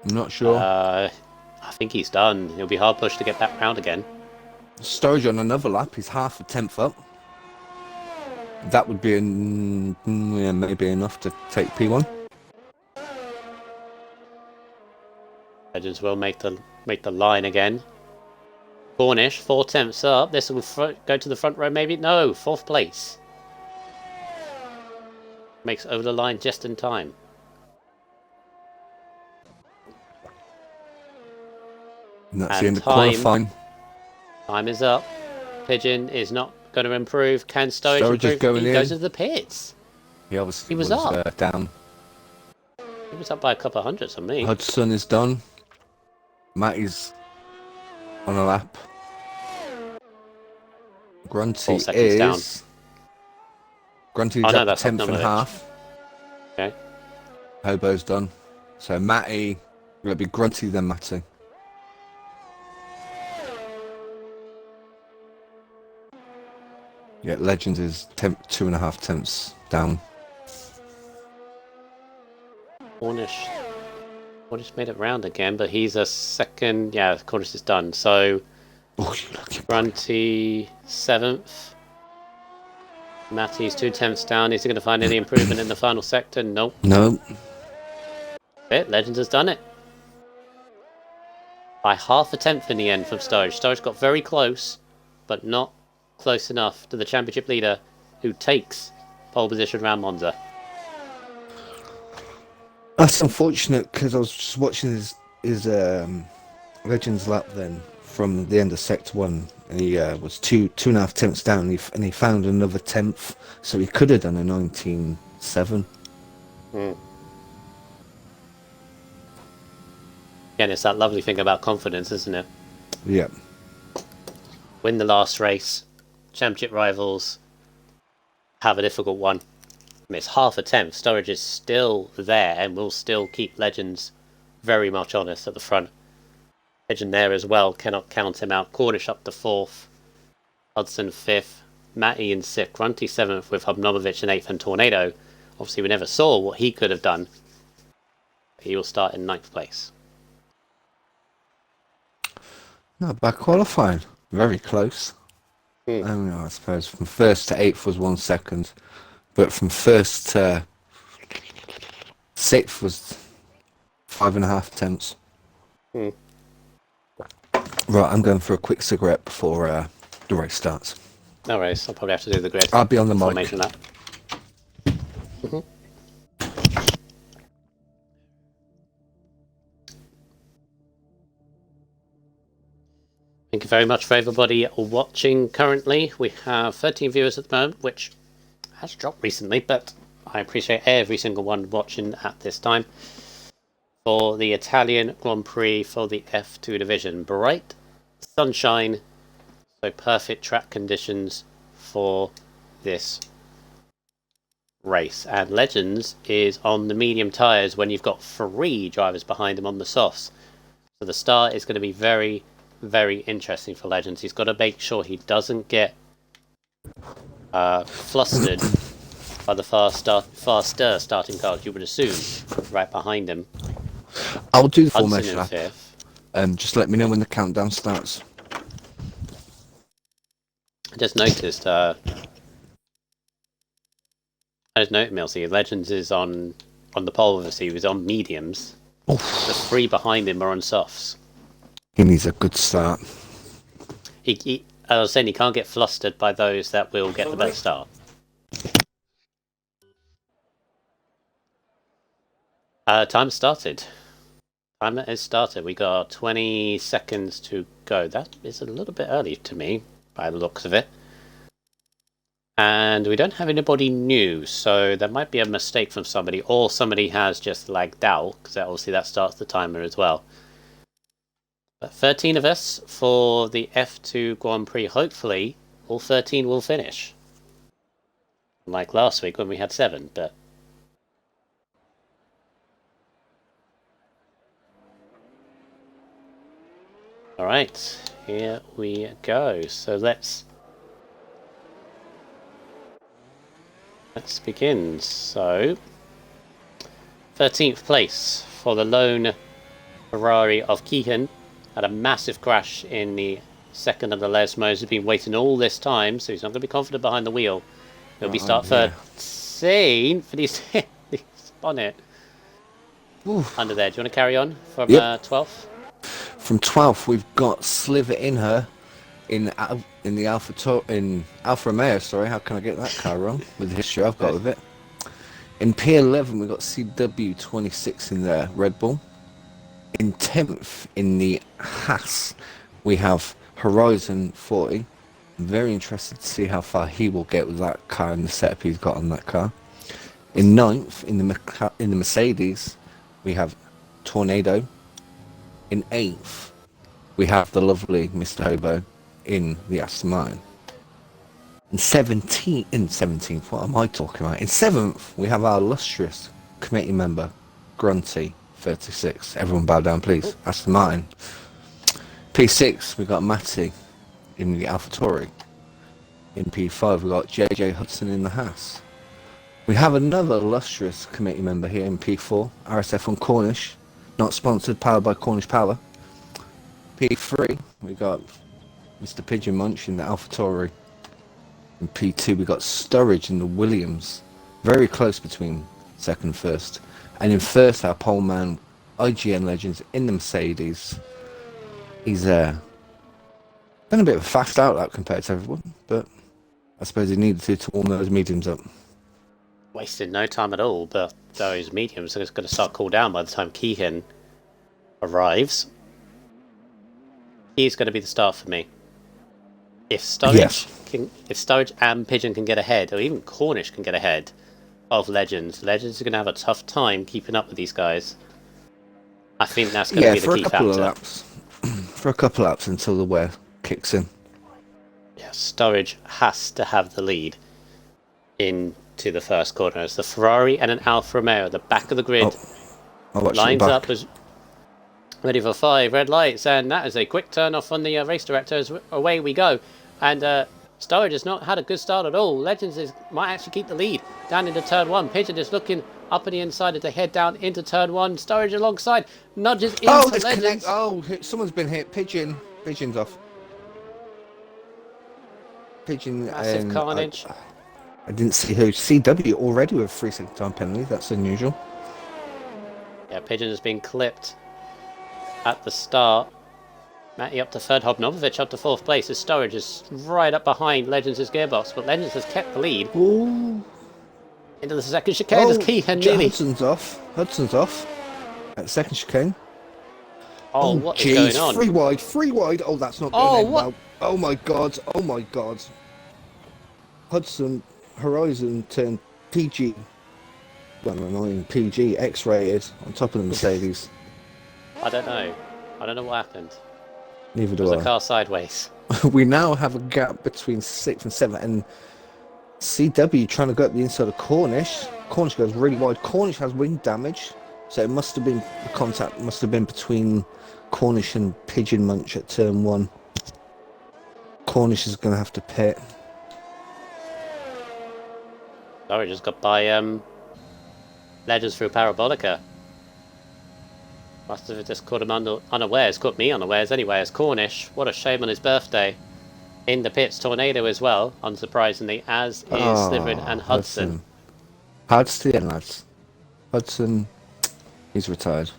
I'm not sure. I think he's done. He'll be hard pushed to get back round again. Sturridge on another lap. He's half a tenth up. That would be yeah, maybe enough to take P1. Legends will make the line again. Cornish, 4 tenths up. This will go to the front row, maybe? No, 4th place. Makes over the line just in time. And that's the end of qualifying. Time is up. Pigeon is not going to improve. Can Sturridge improve? Is going he in. goes into the pits. He obviously was up. Down. He was up by a couple of hundreds on me. Hudson is done. Matty's on a lap. Grunty 4 seconds down. Grunty's Oh, no, up that's 10th not and Nomovic. half. Okay. Hobo's done. So Matty, it'll be Grunty then Matty. Yeah, Legends is 2.5 tenths down. Cornish made it round again, but he's a second. Yeah, Cornish is done. So Grunty 7th. Matty's 2 tenths down. Is he going to find any improvement in the final sector? Nope. No. Legends has done it. By half a tenth in the end from Sturridge. Sturridge got very close, but not close enough to the championship leader, who takes pole position around Monza. That's unfortunate because I was just watching his Legends lap then from the end of Sector 1, and he was 2.5 tenths down, and he found another tenth, so he could have done a 19.7. Again, it's that lovely thing about confidence, isn't it? Yeah. Win the last race. Championship rivals have a difficult one. I mean, it's half a tenth. Sturridge is still there and will still keep Legends very much honest at the front. Legend there as well, cannot count him out. Cornish up to 4th. Hudson 5th. Matty in 6th. Grunty 7th with Hubnovic in 8th and Tornado. Obviously we never saw what he could have done. He will start in 9th place. Not bad qualifying. Very close. I suppose from 1st to 8th was 1 second, but from 1st to 6th was 5.5 tenths. Right, I'm going for a quick cigarette before the race starts. No worries, I'll probably have to do the grid. I'll be on the mic. Formation that. Thank you very much for everybody watching currently. We have 13 viewers at the moment, which has dropped recently, but I appreciate every single one watching at this time. For the Italian Grand Prix for the F2 division. Bright sunshine, so perfect track conditions for this race. And Legends is on the medium tyres when you've got 3 drivers behind him on the softs. So the start is going to be very, very interesting for Legends. He's got to make sure he doesn't get flustered by the faster starting cars, you would assume, right behind him. I'll do the Hudson formation in lap. fifth. Just let me know when the countdown starts. I just noticed. I just noted, Milsey, Legends is on the pole with us. He was on mediums. Oof. The three behind him are on softs. He needs a good start. I was saying he can't get flustered by those that will get the better start. Time started. Time has started. We got 20 seconds to go. That is a little bit early to me, by the looks of it. And we don't have anybody new, so there might be a mistake from somebody, or somebody has just lagged out, because obviously that starts the timer as well. But 13 of us for the F2 Grand Prix. Hopefully, all 13 will finish. Like last week when we had 7, but... Alright, here we go. So let's begin. So, 13th place for the lone Ferrari of Keehan. Had a massive crash in the second of the Lesmos. He's been waiting all this time, so he's not going to be confident behind the wheel. He'll be start 13th, but he's on it. Oof. Under there. Do you want to carry on from 12th? From 12th, we've got Sliver in her in the Alfa Romeo. Sorry, how can I get that car wrong with the history I've got with it? In P11, we've got CW26 in there, Red Bull. In 10th, in the Haas, we have Horizon 40. I'm very interested to see how far he will get with that car and the setup he's got on that car. In 9th, in the Mercedes, we have Tornado. In 8th, we have the lovely Mr. Hobo in the Aston Martin. In 17th, what am I talking about? In 7th, we have our illustrious committee member, Grunty 36. Everyone bow down, please. Aston Martin. P6, we got Matty in the AlphaTauri. In P5, we got JJ Hudson in the Haas. We have another illustrious committee member here in P4, RSF1 Cornish. Not sponsored, powered by Cornish Power. P3, we got Mr. Pigeon Munch in the AlphaTauri. In P2, we got Sturridge in the Williams. Very close between second and first. And in first, our pole man, IGN Legends in the Mercedes. He's been a bit of a fast out compared to everyone, but I suppose he needed to warm those mediums up. Wasted no time at all, but those mediums are going to start cool down by the time Keehan arrives. He's going to be the start for me. If Sturridge and Pigeon can get ahead, or even Cornish can get ahead of Legends are going to have a tough time keeping up with these guys. I think that's going to be the key factor. For a couple of laps until the wear kicks in. Yeah, Sturridge has to have the lead into the first corner. It's the Ferrari and an Alfa Romeo at the back of the grid. Lines up as ready for 5 red lights, and that is a quick turn off on the race director as away we go. And Sturridge has not had a good start at all. Legends might actually keep the lead down into turn 1. Pigeon is looking up on the inside as they head down into turn 1. Sturridge alongside nudges into Legends. Someone's been hit. Pigeon's off. Pigeon. Massive carnage. I didn't see who. CW already with 3-second time penalty. That's unusual. Yeah, Pigeon has been clipped at the start. Matty up to third, Hobnovovic up to 4th place as Sturridge is right up behind Legends' gearbox, but Legends has kept the lead. Ooh. Into the second chicane as Keehan nearly. Hudson's off. At the second chicane. What is going on? Free wide. Oh, that's not going well. Oh my god. Hudson, Horizon turned PG. Well, not even PG, X-rated on top of the Mercedes. I don't know what happened. Neither do I. Was the car sideways? We now have a gap between 6th and 7th, and CW trying to go up the inside of Cornish. Cornish goes really wide. Cornish has wing damage, so it must have been the contact must have been between Cornish and Pigeon Munch at turn 1. Cornish is going to have to pit. Sorry, just got by Legends through Parabolica. Must have just caught him unawares. Caught me unawares anyway as Cornish. What a shame on his birthday. In the pits, Tornado as well, unsurprisingly, as is Sliverin and Hudson. Hard's to the end, lads. Hudson, he's retired.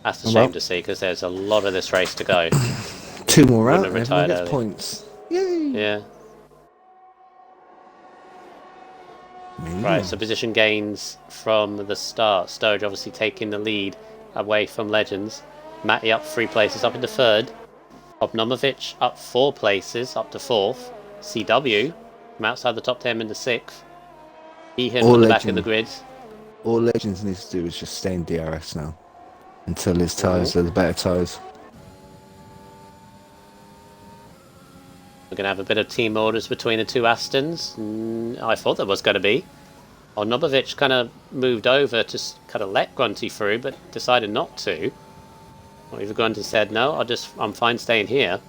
That's a shame to see, because there's a lot of this race to go. 2 more out, Wouldn't and have everyone retired gets early. points. Yay! Yeah. Millions. Right, so position gains from the start. Sturridge obviously taking the lead away from Legends. Matty up 3 places, up into 3rd. Obnomovich up 4 places, up to 4th. CW from outside the top 10 in the 6th. Ehan on the back of the grid. All Legends needs to do is just stay in DRS now. Until his tyres are the better tyres. We're going to have a bit of team orders between the 2 Astons. I thought there was going to be. Obnomovich kind of moved over to kind of let Grunty through, but decided not to. Or either Grunty said, no, I'm fine staying here.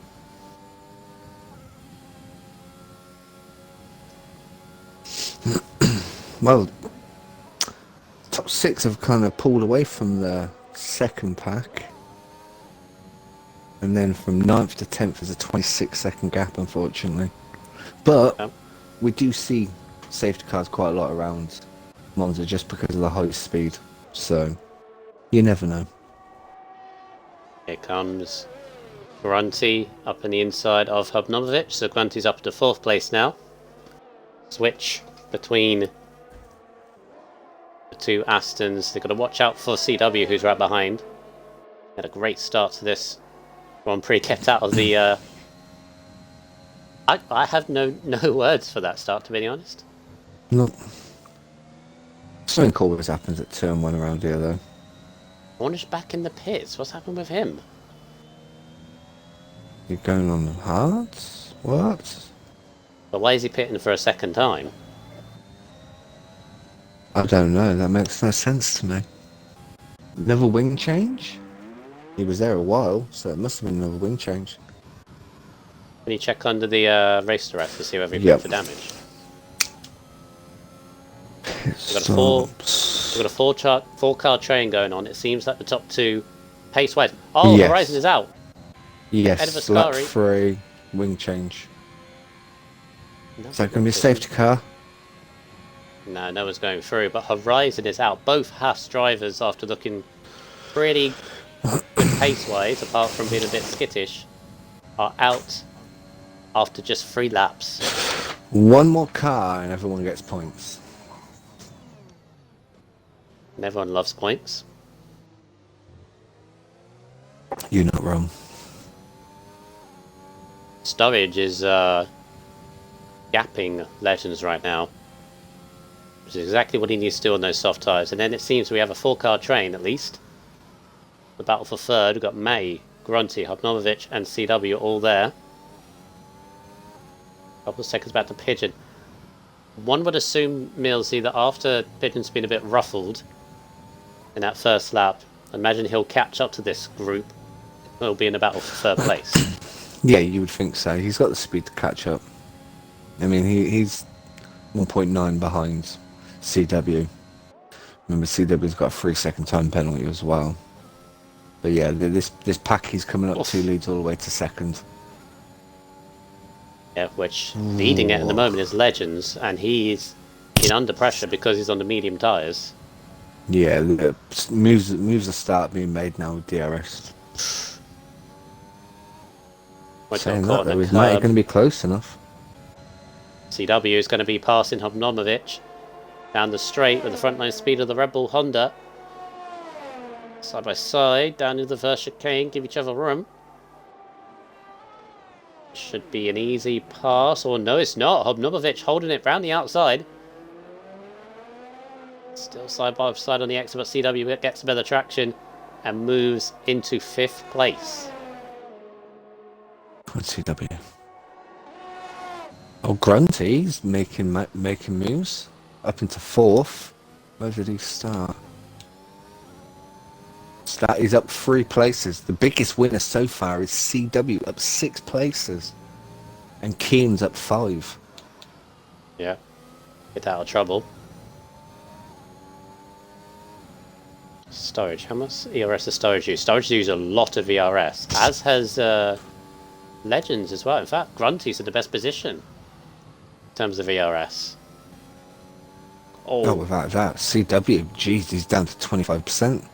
Well, top 6 have kind of pulled away from the second pack. And then from 9th to 10th is a 26-second gap, unfortunately. But we do see safety cars quite a lot around Monza just because of the high speed. So, you never know. Here comes Grunty up in the inside of Hubnovic. So Grunty's up to 4th place now. Switch between the 2 Astons. They've got to watch out for CW, who's right behind. Had a great start to this Grand Prix, kept out of the... I have no words for that start, to be honest. Look, something always happens at turn 1 around here, though. Cornish back in the pits. What's happened with him? You're going on the hards? What? But why is he pitting for a second time? I don't know. That makes no sense to me. Another wing change? He was there a while, so it must have been another wing change. Can you check under the race director to see whether he put for damage? We've got a 4-car train going on. It seems like the top 2 pace-wise. Oh, yes. Horizon is out. Yes, lap 3, wing change. Is that going to be a safety car? No, no one's going through, but Horizon is out. Both Haas drivers, after looking pretty good pace-wise, apart from being a bit skittish, are out after just 3 laps. 1 more car and everyone gets points. And everyone loves points. You're not wrong. Sturridge is gapping Legends right now, which is exactly what he needs to do on those soft tyres. And then it seems we have a 4-car train at least. The battle for 3rd, we've got May, Grunty, Hubnovic and CW all there. A couple of seconds back to Pigeon. One would assume, Millsy, that after Pigeon's been a bit ruffled in that first lap, imagine he'll catch up to this group. He'll be in the battle for 3rd place. Yeah, you would think so. He's got the speed to catch up. I mean, he's 1.9 behind CW. Remember, CW's got a 3-second time penalty as well. But yeah, this pack he's coming up 2 leads all the way to 2nd. Yeah, which leading it at the moment is Legends, and he's in under pressure because he's on the medium tyres. Yeah, moves are start being made now with DRS. Saying that, though, he's not going to be close enough. CW is going to be passing Hubnovic down the straight with the frontline speed of the Red Bull Honda. Side by side, down into the first chicane, give each other room. Should be an easy pass, or no it's not. Hubnovic holding it round the outside. Still side by side on the exit, but CW gets a better traction and moves into 5th place. CW. Oh, Grunty's making moves up into 4th. Where did he start? He's up 3 places. The biggest winner so far is CW, up 6 places, and Keane's up 5. Yeah, get out of trouble. Storage. How much ERS does storage use? Storage use a lot of ERS, as has Legends as well. In fact, Grunty's in the best position in terms of ERS. Oh, without that, CW, geez, he's down to 25%.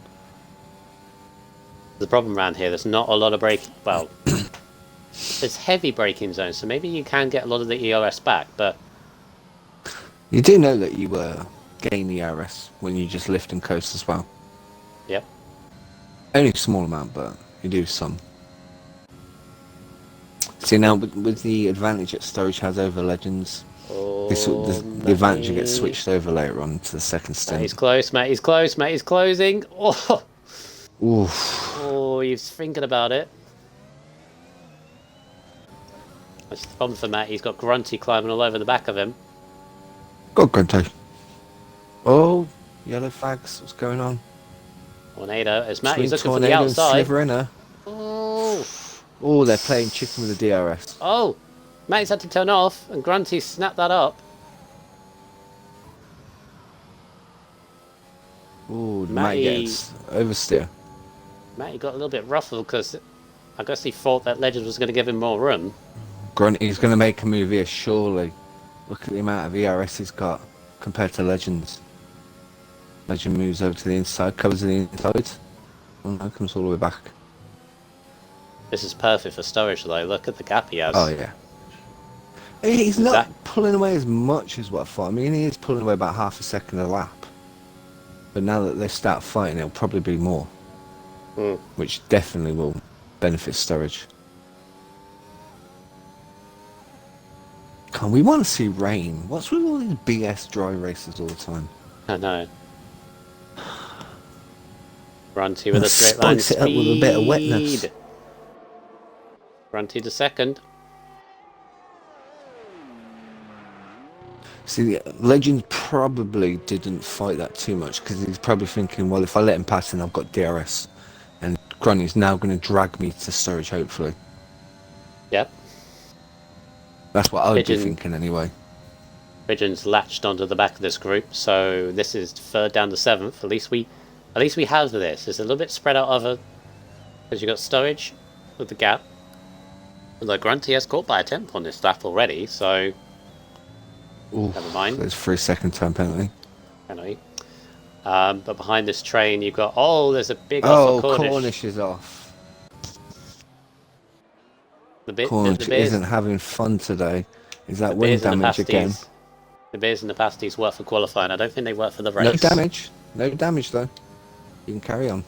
The problem around here, there's not a lot of braking. Well, there's heavy braking zones, so maybe you can get a lot of the ERS back, but You do know that you gain ERS when you just lift and coast as well. yep. Only a small amount, but you do some. See, now with the advantage that Storage has over Legends, the advantage gets switched over later on to the second stint. He's close, mate. He's close, mate. He's closing. Oh, Oof. oh, he's thinking about it. That's the problem for Matt. He's got Grunty climbing all over the back of him. Go on, Grunty. Oh, yellow flags. What's going on? Tornado. It's Matt. Between He's looking for Tornado the and outside. Sliver. Oh. Oh, they're playing chicken with the DRS. Oh. Matty's had to turn off, and Grunty snapped that up. Oh, Matty Matty gets oversteer. Matty got a little bit ruffled because I guess he thought that Legends was going to give him more room. Grunty's going to make a move here, surely. Look at the amount of ERS he's got compared to Legends. Legend moves over to the inside, covers the inside. Oh no, comes all the way back. This is perfect for storage though. Look at the gap he has. Oh yeah. He's not pulling away as much as what I thought. I mean, he is pulling away about half a second a lap. But now that they start fighting, it'll probably be more. Which definitely will benefit Storage. Come on, we want to see rain. What's with all these BS dry races all the time? I know. Grunty with a straight line Spice it up with a bit of wetness. Grunty to second. See, Legend probably didn't fight that too much because he's probably thinking, well, if I let him pass in, I've got DRS. And Grunty's now going to drag me to Storage, hopefully. Yep. That's what I would be thinking anyway. Pigeon's latched onto the back of this group, so this is third down to seventh. At least we have this. It's a little bit spread out over because you've got Storage with the gap. Although Grunty has caught by a tenth on this lap already, so Ooh, never mind. There's 3 second time penalty. Penalty. But behind this train, you've got there's a big off off for Cornish. Cornish is off. Cornish isn't having fun today. Is that wind damage again? The beers and the pasties work for qualifying. I don't think they work for the race. No damage. No damage though. You can carry on.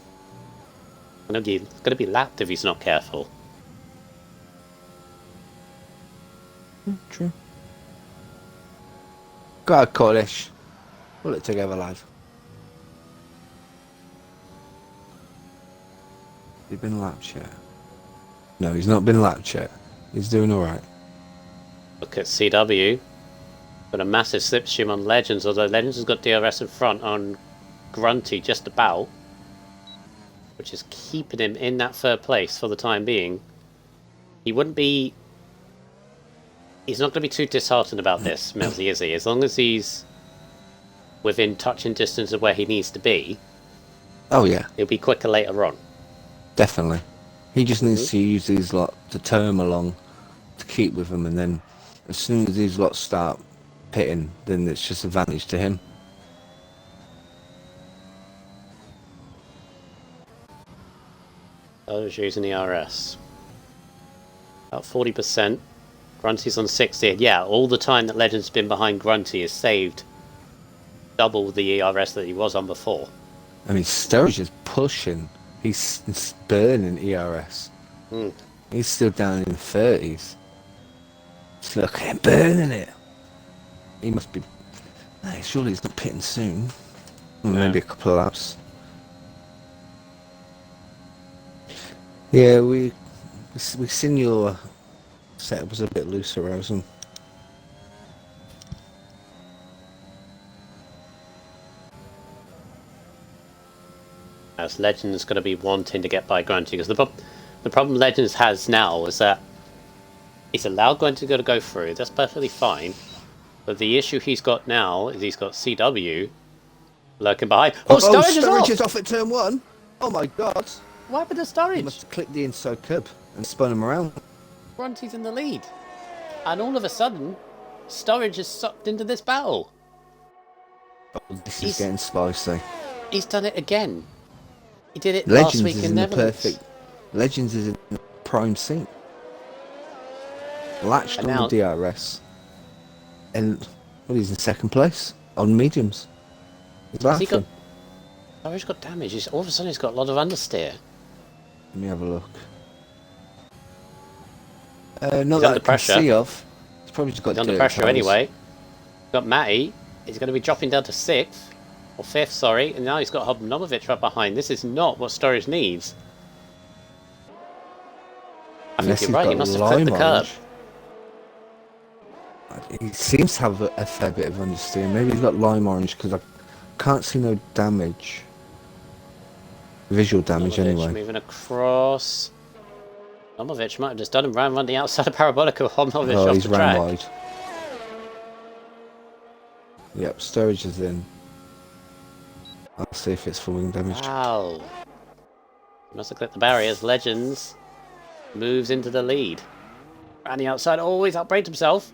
He's going to be lapped if he's not careful. True. Go ahead, Cornish. Pull it together, lad. Has he been lapped yet? No, he's not been lapped yet. He's doing alright. Look at CW. Got a massive slipstream on Legends, although Legends has got DRS in front on Grunty just about, which is keeping him in that third place for the time being. He wouldn't be... He's not going to be too disheartened about this, Millsy, is he? As long as he's within touching distance of where he needs to be. Oh yeah. He'll be quicker later on. Definitely. He just needs to use these lot to tow him along, to keep with him, and then as soon as these lots start pitting, then it's just advantage to him. Those using the RS. About 40%. Grunty's on 60. Yeah, all the time that Legend's been behind Grunty is saved double the ERS that he was on before. I mean, Sturridge is pushing. He's burning ERS. He's still down in the 30s. Just look at him burning it. He must be... Hey, surely he's not pitting soon. Maybe a couple of laps. Yeah, we seen your setup was a bit looser, Rosen. As Legends going to be wanting to get by Grunty, because the problem Legends has now is that he's allowed Grunty to go through. That's perfectly fine, but the issue he's got now is he's got CW Lurking behind. Oh, Sturridge is off! is off at turn 1. Oh my god. What happened to He Sturridge? must have clicked the inside curb and spun him around. Grunty's in the lead. And all of a sudden, Sturridge is sucked into this battle. Oh, this is getting spicy. He's done it again. He did it Legends last week is in in the Netherlands. perfect. Legends is in the prime seat. Latched And on now- the DRS. And well, he's in second place on mediums. He's Has he laughing. Sturridge got damage. All of a sudden he's got a lot of understeer. Let me have a look. Not He's that under I pressure. can see of. He's probably just got He's under dirty pressure tyres. anyway. Got Matty. He's going to be dropping down to 6th. Or 5th, sorry. And now he's got Hobnovic right behind. This is not what Sturridge needs. I Unless think he's you're right. He got must have clipped the lime curb. orange. He seems to have a fair bit of understeer. Maybe he's got lime orange because I can't see no damage. Visual damage Hobnovic anyway. moving across. Hobnovic might have just done him round the outside of Parabolica. Hobnovic Oh, off he's the ran track. wide. Yep, Sturridge is in. I'll see if it's for wing damage. Wow. He must have clipped the barriers. Legends moves into the lead. Around the outside. Oh, he's outbraked himself.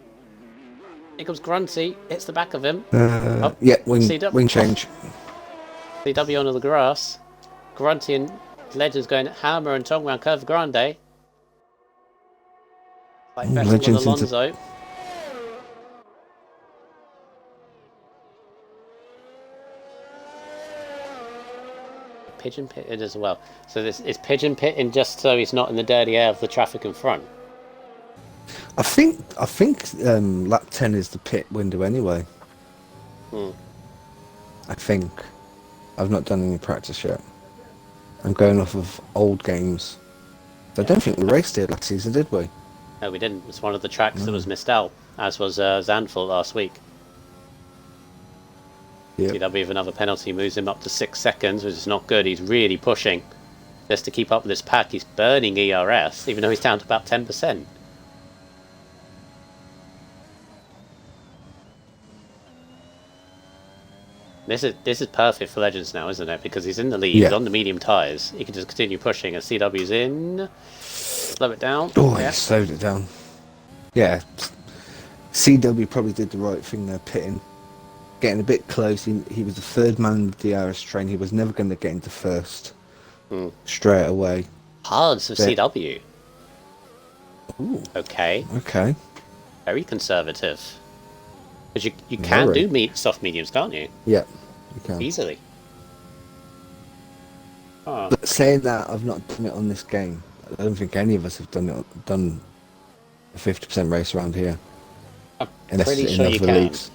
Here comes Grunty. Hits the back of him. Yeah, wing CW. change. CW onto the grass. Grunty and Legends going hammer and tongue around Curve Grande. Like Vettel and Legends into- Alonso. Pigeon pitted as well. So this is Pigeon pitting just so he's not in the dirty air of the traffic in front. I think lap 10 is the pit window anyway. I think. I've not done any practice yet. I'm going off of old games. I don't think we raced it last season, did we? No, we didn't. It's one of the tracks that was missed out, as was Zandvoort last week. Yeah. CW with another penalty moves him up to 6 seconds, which is not good. He's really pushing just to keep up with this pack. He's burning ERS, even though he's down to about 10%. This is perfect for Legends now, isn't it? Because he's in the lead, Yeah. he's on the medium tyres. He can just continue pushing as CW's in. Slow it down. Oh, Yeah. he slowed it down. Yeah. CW probably did the right thing there, pitting. Getting a bit close. He was the third man in the DRS train. He was never going to get into first. Straight away. Hard for Yeah. CW. Ooh, Okay. okay. Very conservative. Because you can Very. do soft mediums, can't you? Yeah, you can. Easily. Oh. But saying that, I've not done it on this game. I don't think any of us have done a 50% race around here. I'm Unless pretty it's in sure you other can. leagues.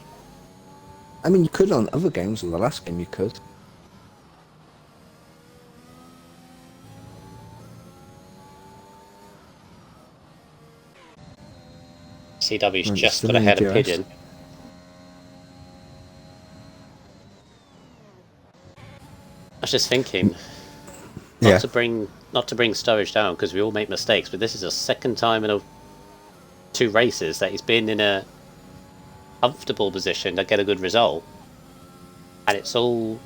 I mean, you could on other games. On the last game, you could. CW's Right, just still got in ahead the of DRS. Pigeon. I was just thinking, Yeah. not to bring Sturridge down because we all make mistakes, but this is the second time in 2 races that he's been in a comfortable position to get a good result, and it's all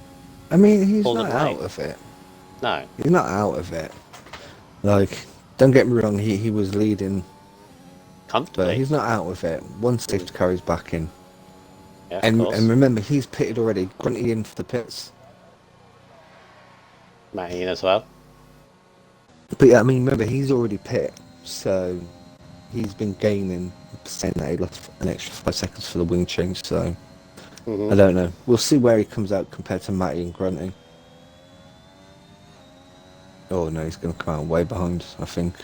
I mean, he's All not the way. out of it. no. He's not out of it. Like, don't get me wrong. He was leading, but Comfortably. he's not out of it. One safety car is back in, Yeah, of and course. remember, he's pitted already. Grunty in for the pits. Matty in as well. But yeah, I mean, remember, he's already pit, so he's been gaining, saying that he lost an extra 5 seconds for the wing change, so Mhm. I don't know. We'll see where he comes out compared to Matty and Grunty. Oh no, he's going to come out way behind, I think.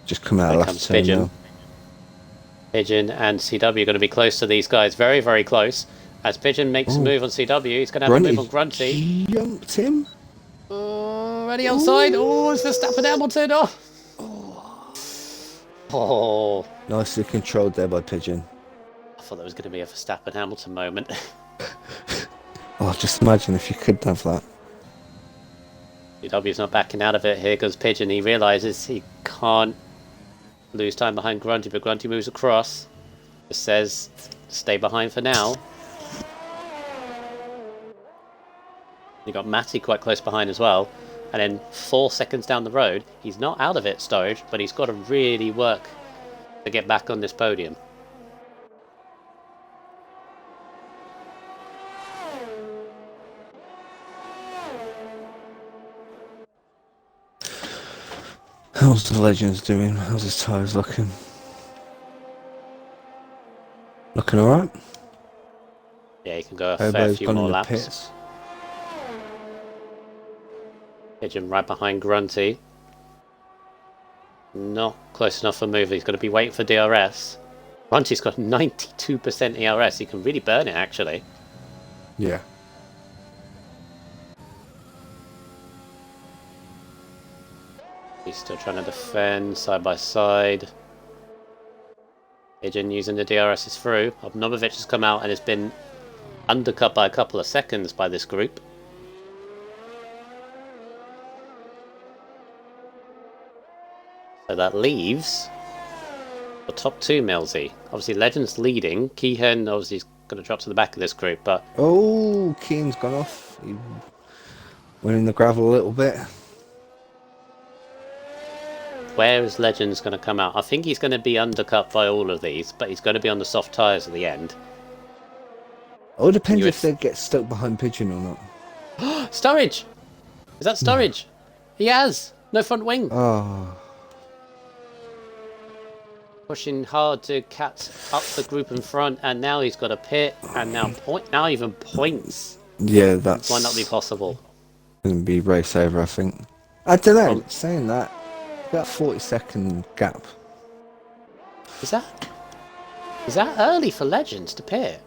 Just come out Here last comes turn Pigeon. now. Pigeon and CW are going to be close to these guys, very, very close. As Pigeon makes a Ooh. move on CW, he's going to have a move on Grunty. Jumped him. Ready outside. Oh, it's Verstappen Hamilton. Oh, Nicely controlled there by Pigeon. I thought that was going to be a Verstappen Hamilton moment. Oh, just imagine if you could have that. CW's not backing out of it. Here goes Pigeon. He realises he can't lose time behind Grunty, but Grunty moves across. Just says, stay behind for now. You got Matty quite close behind as well. And then 4 seconds down the road, he's not out of it, Sturridge, but he's got to really work to get back on this podium. How's the Legends doing? How's his tyres looking? Looking alright? Yeah, he can go a fair few more laps. Pits. Pigeon right behind Grunty. Not close enough for move. He's got to be waiting for DRS. Grunty's got 92% ERS. He can really burn it, actually. Yeah. He's still trying to defend side by side. Pigeon using the DRS is through. Obnomovich has come out and has been undercut by a couple of seconds by this group. So that leaves the top two, Millsy. Obviously, Legends leading. Keehan obviously is going to drop to the back of this group, but... Oh, Keane's gone off. He went in the gravel a little bit. Where is Legends going to come out? I think he's going to be undercut by all of these, but he's going to be on the soft tyres at the end. Oh, it depends if they get stuck behind Pigeon or not. Sturridge! Is that Sturridge? He has! No front wing! Oh. Pushing hard to catch up the group in front, and now he's got a pit, and now even points. Yeah, that's... Might not be possible. Going to be race over, I think. I don't know, saying that. About 40-second gap. Is that early for Legends to pit?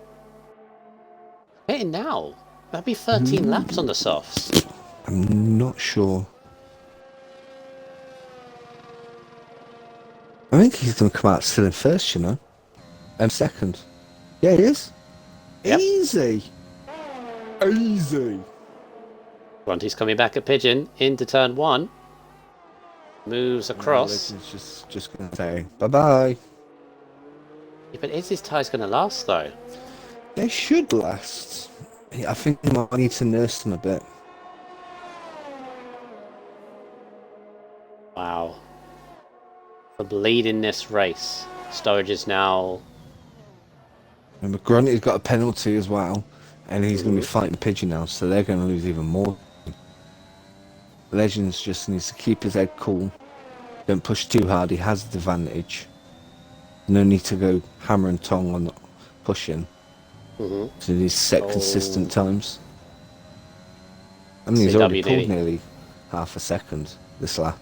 Pitting now? That'd be 13 laps on the softs. I'm not sure. I think he's going to come out still in first, you know. Second. Yeah, he is. Yep. Easy. Easy. Grunty's coming back at Pigeon into turn 1. Moves across. Just going to say bye-bye. Yeah, but is his tyres going to last, though? They should last. I think they might need to nurse them a bit. Wow. For leading this race, Sturridge is now... Remember, Grunty's got a penalty as well, and he's going to be fighting Pigeon now, so they're going to lose even more. Legends just needs to keep his head cool. Don't push too hard, he has the advantage. No need to go hammer and tongue on pushing. So he needs to set consistent times. I mean, he's already pulled nearly half a second this lap.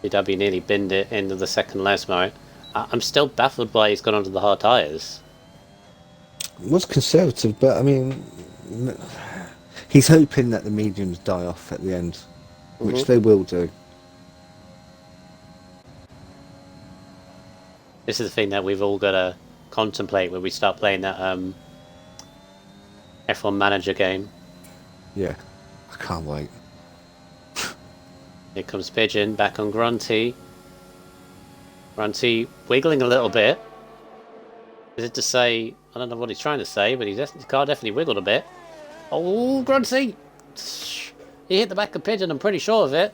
BW nearly binned it into the second Lesmo. I'm still baffled why he's gone onto the hard tyres. It was conservative, but I mean, he's hoping that the mediums die off at the end, which they will do. This is the thing that we've all got to contemplate when we start playing that F1 Manager game. Yeah, I can't wait. Here comes Pigeon, back on Grunty. Grunty wiggling a little bit. Is it to say... I don't know what he's trying to say, but his car definitely wiggled a bit. Oh, Grunty! He hit the back of Pigeon, I'm pretty sure of it.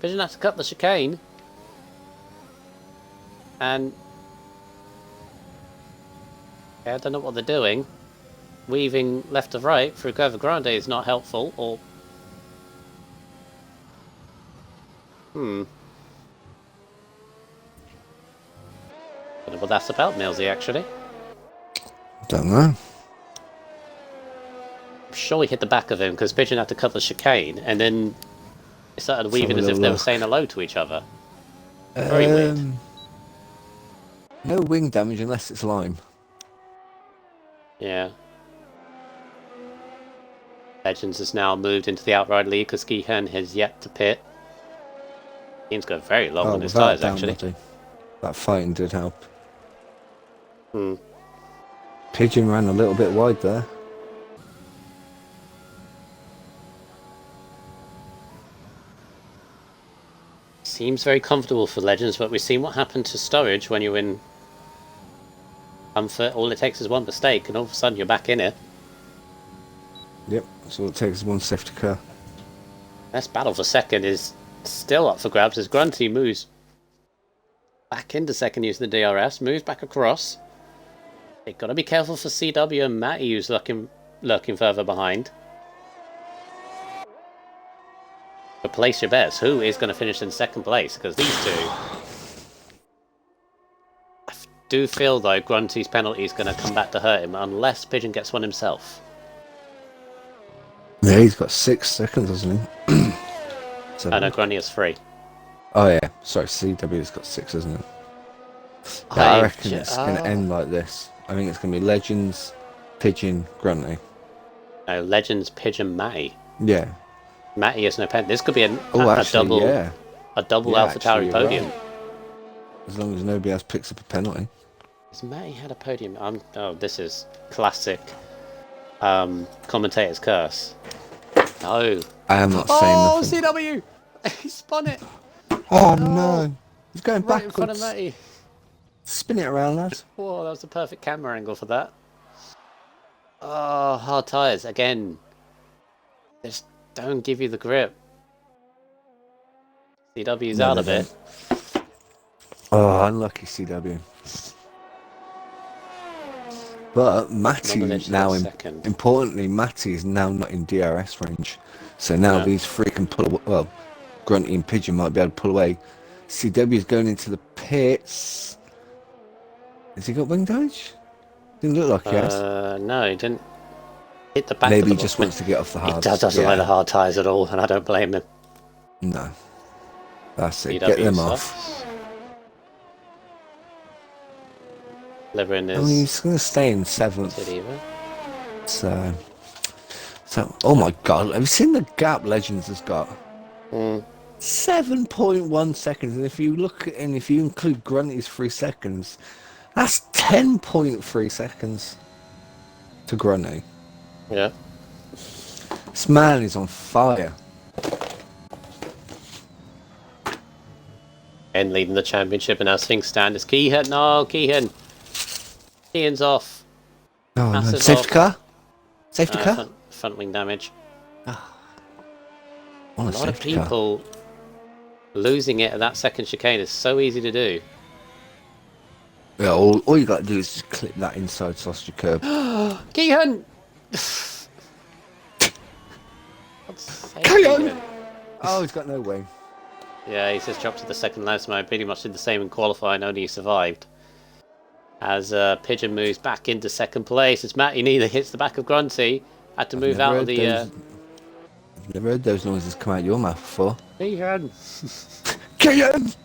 Pigeon had to cut the chicane. And... yeah, I don't know what they're doing. Weaving left to right through Curva Grande is not helpful, or... don't know what that's about, Millsy, actually. Don't know. I'm sure he hit the back of him because Pigeon had to cut the chicane, and then they started weaving as if they were saying hello to each other. Very weird. No wing damage unless it's lime. Yeah. Legends has now moved into the outright lead because Keehan has yet to pit. Keehan's got very long on his tyres, actually. That fighting did help. Pigeon ran a little bit wide there. Seems very comfortable for Legends, but we've seen what happened to Sturridge when you're in comfort. All it takes is one mistake, and all of a sudden you're back in it. Yep, so it takes one safety car. Best battle for second is still up for grabs as Grunty moves back into second using the DRS, moves back across. They've got to be careful for CW and Matty, who's lurking further behind. But place your bets. Who is going to finish in second place? Because these two... I do feel, though, Grunty's penalty is going to come back to hurt him unless Pigeon gets one himself. Yeah, he's got 6 seconds, hasn't he? I know Grunty has 3. Oh yeah, sorry, CW's got 6, isn't it? Yeah, I reckon it's going to end like this. I think it's going to be Legends, Pigeon, Grunty. No, Legends, Pigeon, Matty. Yeah. Matty has no pen. This could be a double AlphaTauri podium. Right. As long as nobody else picks up a penalty. Has Matty had a podium? Oh, this is classic commentator's curse. No. I am not saying nothing. Oh, CW! He spun it. Oh no. He's going right backwards. in front of Matty. Spin it around, lads. Whoa, that was the perfect camera angle for that. Oh, hard tyres again. They just don't give you the grip. CW's out of it. Oh, unlucky CW. But Matty now, importantly, Matty is now not in DRS range. So now these three can pull away. Well, Grunty and Pigeon might be able to pull away. CW is going into the pits. Has he got wing damage? Didn't look like he has. No, he didn't hit the back. Maybe he just wants to get off the hard. He doesn't like the hard tyres at all, and I don't blame him. No. That's it. CW Get them sucks. off. Delivering his... I mean, he's going to stay in 7th. So, oh my god, have you seen the gap Legends has got? 7.1 seconds, and if you look at, and if you include Grunty's 3 seconds, that's 10.3 seconds to Grunty. Yeah. This man is on fire. And leading the championship, and as things stand, it's Keehan. No, Keehan. Keehan's off. Oh no. Massive Safety off. car? Safety car? Front wing damage. A lot of people losing it at that second chicane is so easy to do. Yeah, all you got to do is just clip that inside sausage curb. Keehan! Keehan! Oh, he's got no wing. Yeah, he's just dropped to the second last mode. Pretty much did the same in qualifying, only he survived. As Pigeon moves back into second place, as Matty neither hits the back of Grunty. Had to move out of the... I've never heard those noises come out your mouth before. Keehan! Keehan!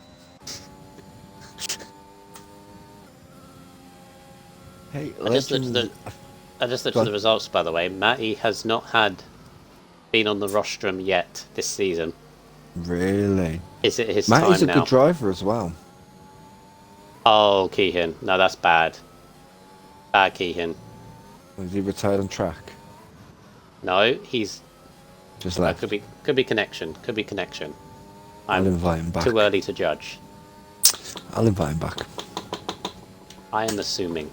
Hey, I just looked at the results, by the way. Matty has not been on the rostrum yet this season. Really? Is it his Matty's time now? a good driver as well. Oh, Keehan. No, that's bad. Bad Keehan. Was he retired on track? No, he's... Just left. Could be connection. Could be connection. I'll invite him back. Too early to judge. I'll invite him back. I am assuming.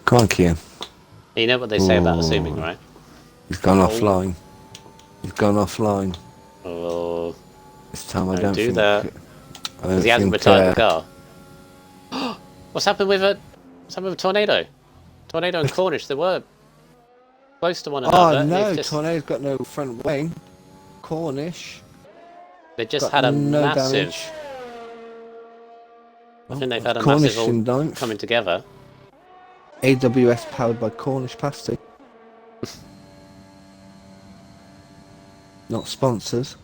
Come on, Keehan. You know what they say about assuming, right? He's gone offline. He's gone offline. Oh, This time I don't do think... that. Because he hasn't retired the car. What's happened with Tornado? Tornado and Cornish, they were close to one another. Oh no, Tornado's got no front wing. Cornish. They just had a massive... damage. I think they've had a Cornish massive in all ninth. coming together. AWS powered by Cornish pasty. Not sponsors.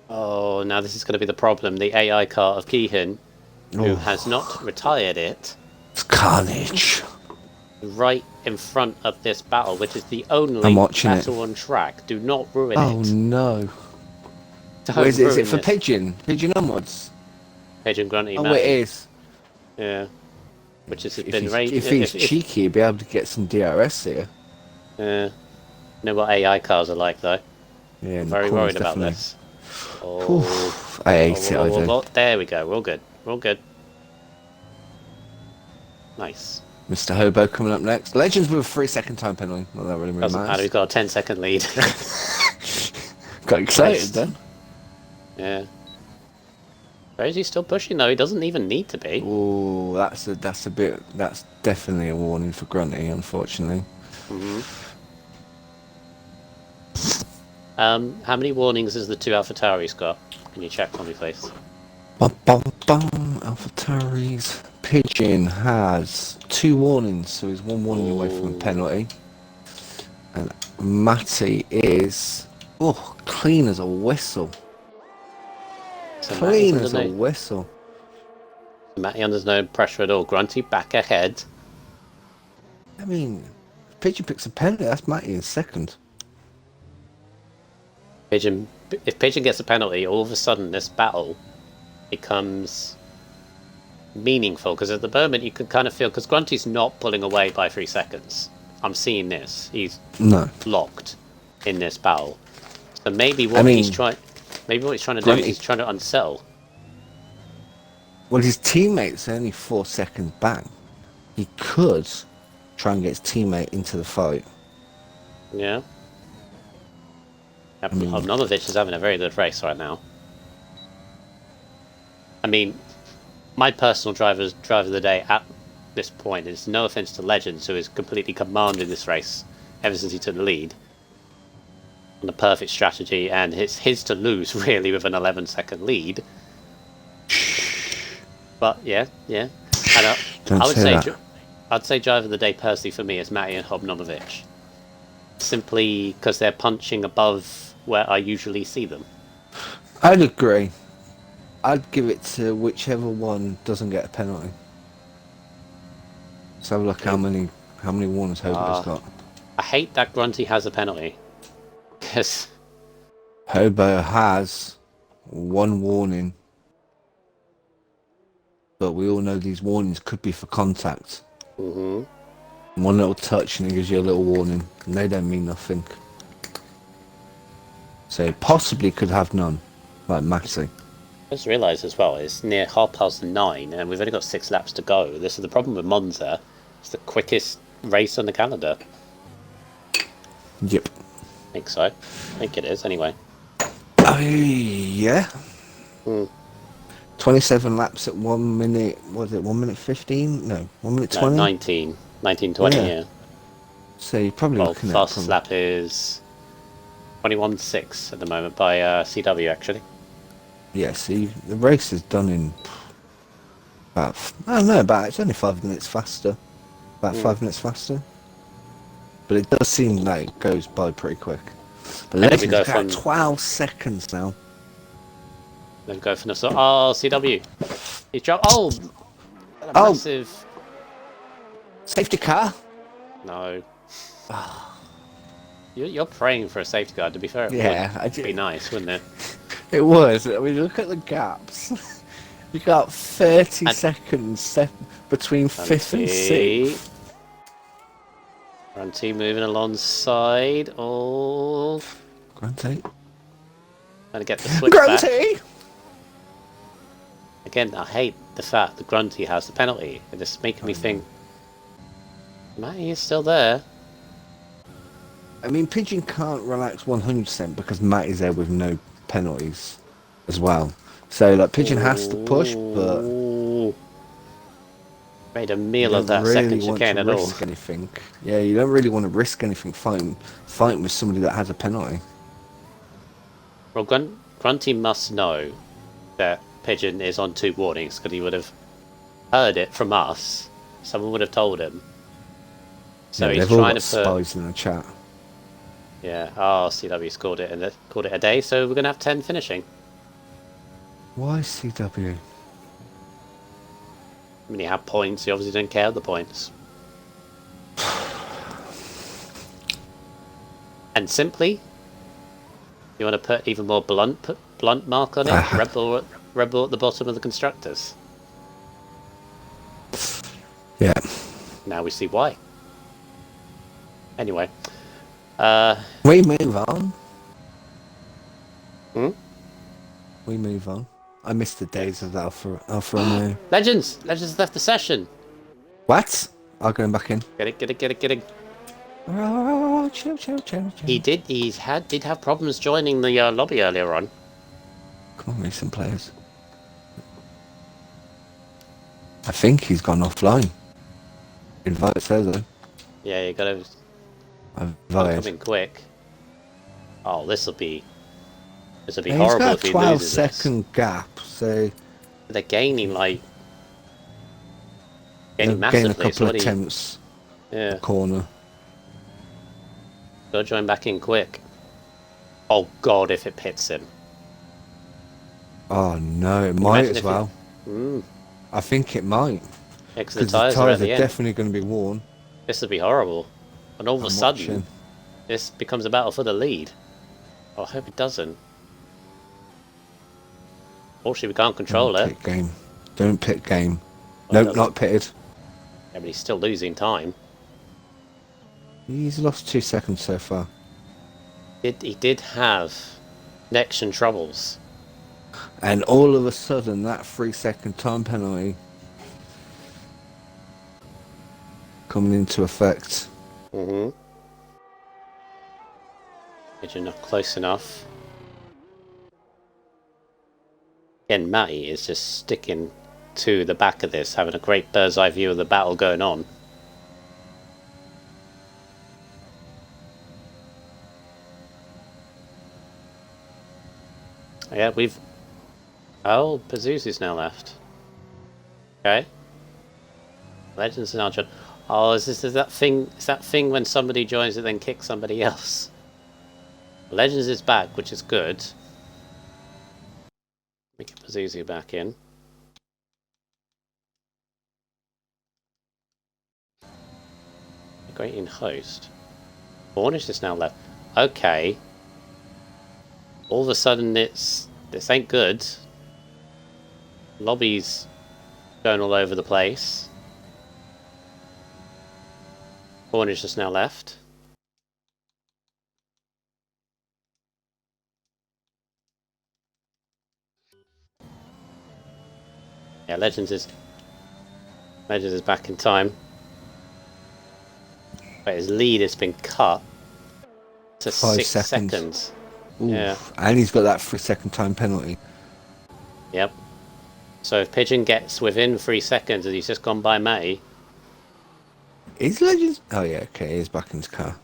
Oh, now this is going to be the problem. The AI car of Keehan, who has not retired it, It's carnage. right in front of this battle, which is the only I'm watching battle on track. Do not ruin Oh it. no. Don't Where is it? Is it ruin for this. Pigeon? Pigeon onwards? Pigeon Grunty, Oh, Matty. it is. Yeah. Which has If been he's, rated. if he's cheeky, he'll be able to get some DRS here. Yeah. Know what AI cars are like, though. Yeah, I'm very worried about this. Oh, Oof, I hate it, I do. There we go. We're all good. We're all good. Nice. Mr. Hobo coming up next. Legends with a 3-second time penalty. Well, that really Doesn't matter. matters. We've got a 10-second lead. Got excited then. Yeah. Where is he still pushing though? He doesn't even need to be. Oh, that's definitely a warning for Grunty, unfortunately. How many warnings has the two AlphaTauris got? Can you check for me, please? Bum, bum, bum. AlphaTauris. Pigeon has 2 warnings, so he's 1 warning away from a penalty. And Matty is clean as a whistle. So Clean as a whistle. Matty under no pressure at all. Grunty back ahead. I mean, if Pigeon picks a penalty, that's Matty in second. If Pigeon gets a penalty, all of a sudden this battle becomes meaningful, because at the moment you can kind of feel, because Grunty's not pulling away by 3 seconds. I'm seeing this. He's locked in this battle. So maybe what he's trying to do is he's trying to unsettle. Well, his teammate's only 4 seconds back. He could try and get his teammate into the fight. Yeah. Obnomovich is having a very good race right now. I mean, my personal driver of the day at this point is, no offense to Legends, who has completely commanded this race ever since he took the lead. On the perfect strategy, and it's his to lose, really, with an 11-second lead. But, yeah. And I'd say driver of the day personally for me is Matty and Obnomovich. Simply because they're punching above where I usually see them. I'd agree. I'd give it to whichever one doesn't get a penalty. Let's have a look how many warnings Hobo's got. I hate that Grunty has a penalty. Because Hobo has 1 warning. But we all know these warnings could be for contact. One little touch and it gives you a little warning. And they don't mean nothing. So possibly could have none. Like Matty. I just realised as well, it's near 9:30 and we've only got 6 laps to go. This is the problem with Monza. It's the quickest race on the calendar. Yep. I think so. I think it is, anyway. Yeah. 27 laps at 1 minute, what is it, 1 minute 15? No, 1 minute 20? 19:20, yeah. So you're probably looking at... fastest lap is 21.6 at the moment by CW, actually. Yeah, see, the race is done in it's only 5 minutes faster. About 5 minutes faster. But it does seem like it goes by pretty quick. But Legend's got 12 seconds now. Then go for Nassau. Oh, CW. He's dropped. Oh! Massive. Safety car? No. You're praying for a safety car, to be fair. It would be nice, wouldn't it? It was. I mean, look at the gaps. You got 30 seconds between 5th and 6th. Grunty moving alongside. Oh. Grunty. Trying to get the switch back. Grunty! Again, I hate the fact that Grunty has the penalty. It's making me think, Matty is still there. I mean, Pigeon can't relax 100% because Matty's there with no penalties as well. So, like, Pigeon has to push, but... Made a meal of that second chicane at all. Anything. Yeah, you don't really want to risk anything fighting with somebody that has a penalty. Well, Grunty must know that Pigeon is on 2 warnings, because he would have heard it from us. Someone would have told him. So he's trying to put spies in the chat. Yeah. Oh, CW called it a day. So we're gonna have 10 finishing. Why CW? I mean, he had points. He obviously didn't care the points. And simply, you want to put even more blunt mark on it? Red Bull at the bottom of the constructors. Yeah. Now we see why. Anyway. We move on. We move on. I miss the days of Alfa Romeo. Legends left the session. What? I'll go back in. Get it, get it, get it, get it. Oh, chill. He did have problems joining the lobby earlier on. Come on, recent players. I think he's gone offline. Invite though. Yeah, you gotta Invite. come in quick. Oh, this'll be Yeah, horrible if he's he got a 12 loses this. second gap, so They're gaining they'll gain a massively. couple of attempts. Yeah, The corner. gotta join back in quick. Oh God, if it pits him. Oh no, it might Imagine as if well. I think it might. Because Because the the tyres are at tyres are the end. definitely going to be worn. This would be horrible. And all of a sudden, Watching. this becomes a battle for the lead. Oh, I hope it doesn't. Fortunately, we can't control it. Pit game. Don't pit game. Oh, Nope, not pitted. Yeah, but he's still losing time. He's lost 2 seconds so far. He did have connection troubles. And all of a sudden, that 3-second time penalty coming into effect. Mm-hmm. You're not close enough. Again, Matty is just sticking to the back of this, having a great bird's eye view of the battle going on. Yeah, we've... Oh, Pazuzu's now left. Okay. Legends now join. Oh, is that thing? Is that thing when somebody joins it then kicks somebody else? Legends is back, which is good. We get Pazuzu back in. Great in host. Cornish is now left. Okay. All of a sudden this ain't good. Lobby's going all over the place. Cornish is now left. Yeah, Legends is back in time. But his lead has been cut to 5 6 seconds. Ooh. Yeah. And he's got that 3-second time penalty. Yep. So if Pigeon gets within 3 seconds and he's just gone by Matty. Is Legends? Oh yeah, okay, he's back in his car.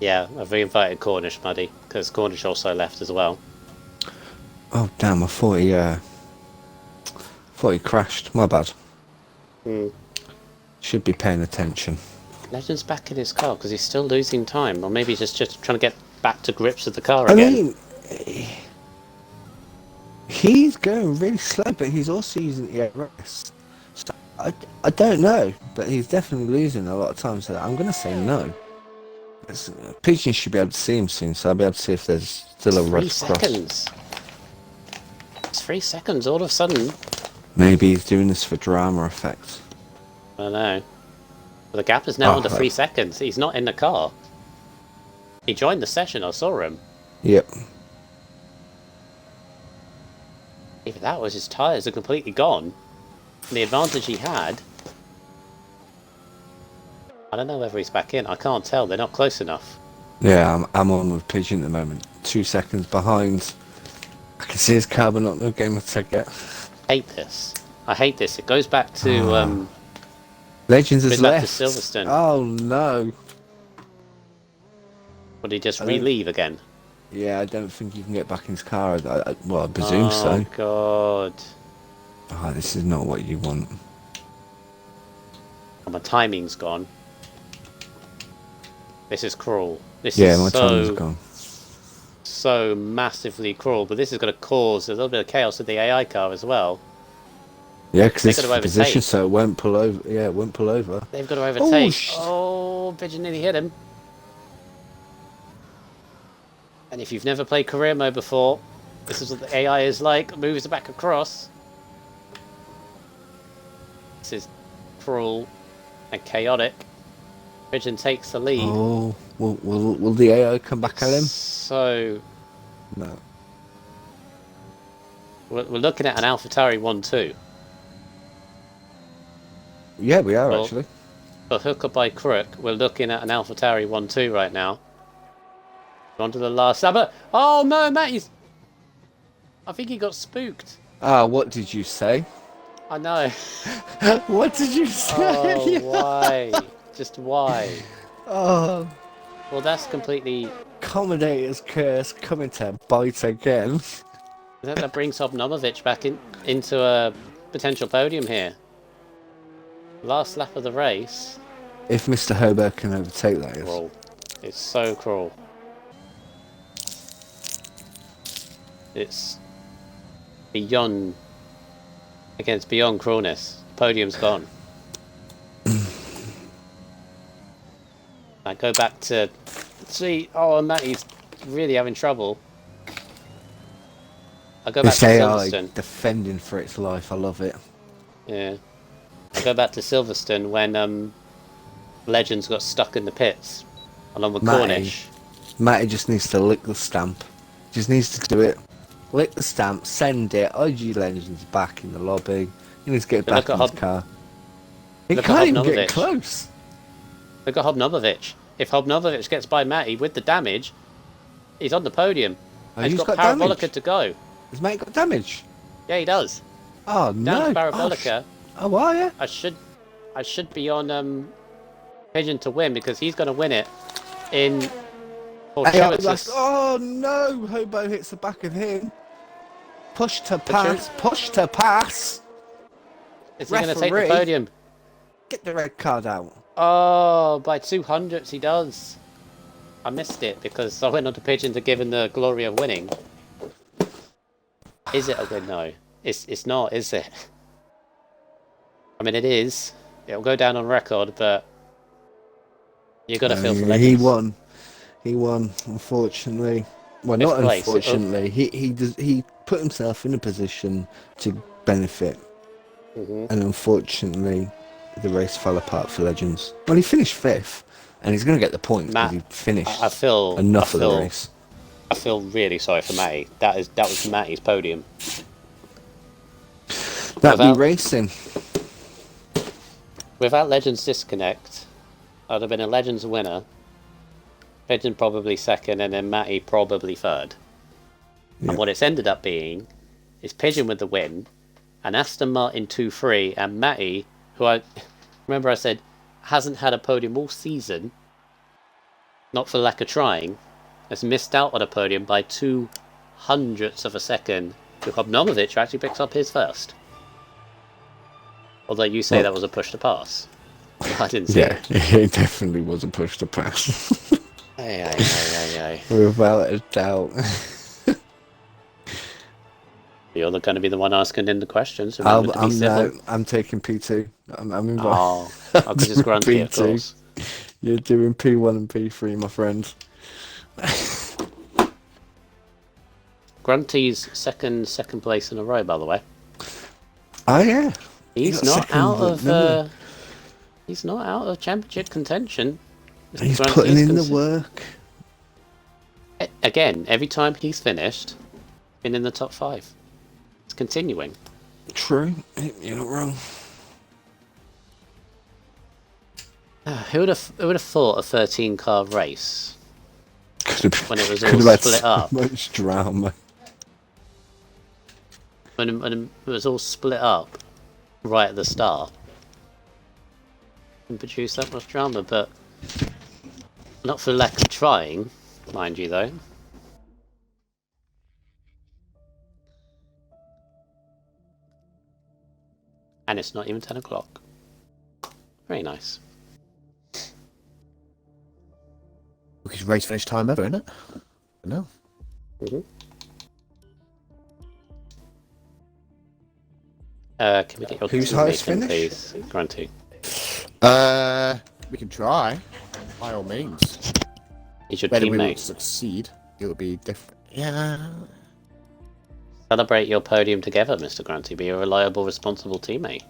Yeah, I've re-invited Cornish, Muddy, because Cornish also left as well. Oh damn! I thought he crashed. My bad. Should be paying attention. Legend's back in his car because he's still losing time, or maybe he's just trying to get back to grips with the car again. I mean, he's going really slow, but he's also using the RS. So I don't know, but he's definitely losing a lot of time. So I'm going to say no. Pigeon should be able to see him soon, so I'll be able to see if there's still a red cross. 3 seconds. It's 3 seconds all of a sudden. Maybe he's doing this for drama effect. I don't know. But the gap is now under 3 seconds. He's not in the car. He joined the session, I saw him. Yep. If that was his tyres are completely gone, and the advantage he had... I don't know whether he's back in. I can't tell. They're not close enough. Yeah, I'm on with Pigeon at the moment. 2 seconds behind. I can see his car, but not no game of ticket. Hate this. I hate this. It goes back to Legends has back to left. Silverstone. Oh no. Would he just re-leave again? Yeah, I don't think he can get back in his car. Well, I presume so. Oh god. Oh, this is not what you want. Oh, my timing's gone. This is cruel. This Yeah, is my timing's gone. so massively cruel, but this is going to cause a little bit of chaos with the AI car as well. Yeah, because it's gotta the position, overtake. so it won't pull over. Yeah, it won't pull over. They've got to overtake. Oh, Oh, Pigeon nearly hit him. And if you've never played career mode before, this is what the AI is like. Moves it back across. This is cruel and chaotic. Pigeon takes the lead. Oh, will the AO come back at him? So No. We're looking at an AlphaTauri 1-2. Yeah, we are Well, actually. for hook or by crook, we're looking at an AlphaTauri 1-2 right now. On to the last summer. Oh no, Matt! I think he got spooked. Ah, what did you say? I know. What did you say? Oh, why? Just why? Oh, Well, that's completely. Accommodator's curse coming to bite again. That brings Obnomovich back into a potential podium here. Last lap of the race. If Mr. Herbert can overtake that, is. Cruel. It's so cruel. It's beyond. Again, it's beyond cruelness. Podium's gone. I go back to see. Oh, Matty's really having trouble. I go back This to AI Silverstone. defending for its life. I love it. Yeah, I go back to Silverstone when Legends got stuck in the pits along with Cornish. Matty just needs to lick the stamp. Just needs to do it. Lick the stamp, send it. IG Legends back in the lobby. He needs to get back in his car. He can't even get close. Look at Hobnobovic. If Hobnobovic gets by Matty with the damage, he's on the podium. Oh, and he's got Parabolica damage. To go. His mate got damage. Yeah, he does. Oh no! Down to Parabolica. Oh, are you? I should be on Pigeon to win because he's going to win it in fortuitous. Oh no! Hobo hits the back of him. Push to pass. Push to pass. Is he going to take the podium? Get the red card out. Oh, by 200s he does. I missed it because I went on to Pigeon to give him the glory of winning. Is it a win? No. It's not, is it? I mean, it is. It'll go down on record, but you got to feel for Legends. He won. He won, unfortunately. Well, not unfortunately. He put himself in a position to benefit. And unfortunately, the race fell apart for Legends. Well, he finished 5th, and he's going to get the point because he finished enough of the race. I feel really sorry for Matty. That was Matty's podium. That'd be racing. Without Legends disconnect, I'd have been a Legends winner. Pigeon probably 2nd, and then Matty probably 3rd. Yeah. And what it's ended up being is Pigeon with the win, and Aston Martin 2-3, and Matty, who I said hasn't had a podium all season, not for lack of trying, has missed out on a podium by 0.02 of a second to Hobnomovich, who actually picks up his first. Although you say that was a push to pass. I didn't see it. Yeah, it definitely was a push to pass. Aye. Without a doubt. You're going to be the one asking in the questions. I'm taking P2. I'm involved. Oh, because it's Grunty, of course. You're doing P1 and P3, my friend. Grunty's second place in a row, by the way. Oh yeah. He's not out of championship contention. He's putting in the work. Again, every time he's finished, been in the top 5. It's continuing. True. You're not wrong. Who would have thought a 13-car race when it was all split up? Much drama. When it was all split up right at the start, and produce that much drama, but not for lack of trying, mind you, though. And it's not even 10 o'clock. Very nice. Quickest race finish time ever, isn't it? No. Can we get your who's highest finish, please, Grunty? We can try, by all means. He's your Whether we will teammate. succeed, it will be different. Yeah. Celebrate your podium together, Mr. Grunty. Be a reliable, responsible teammate.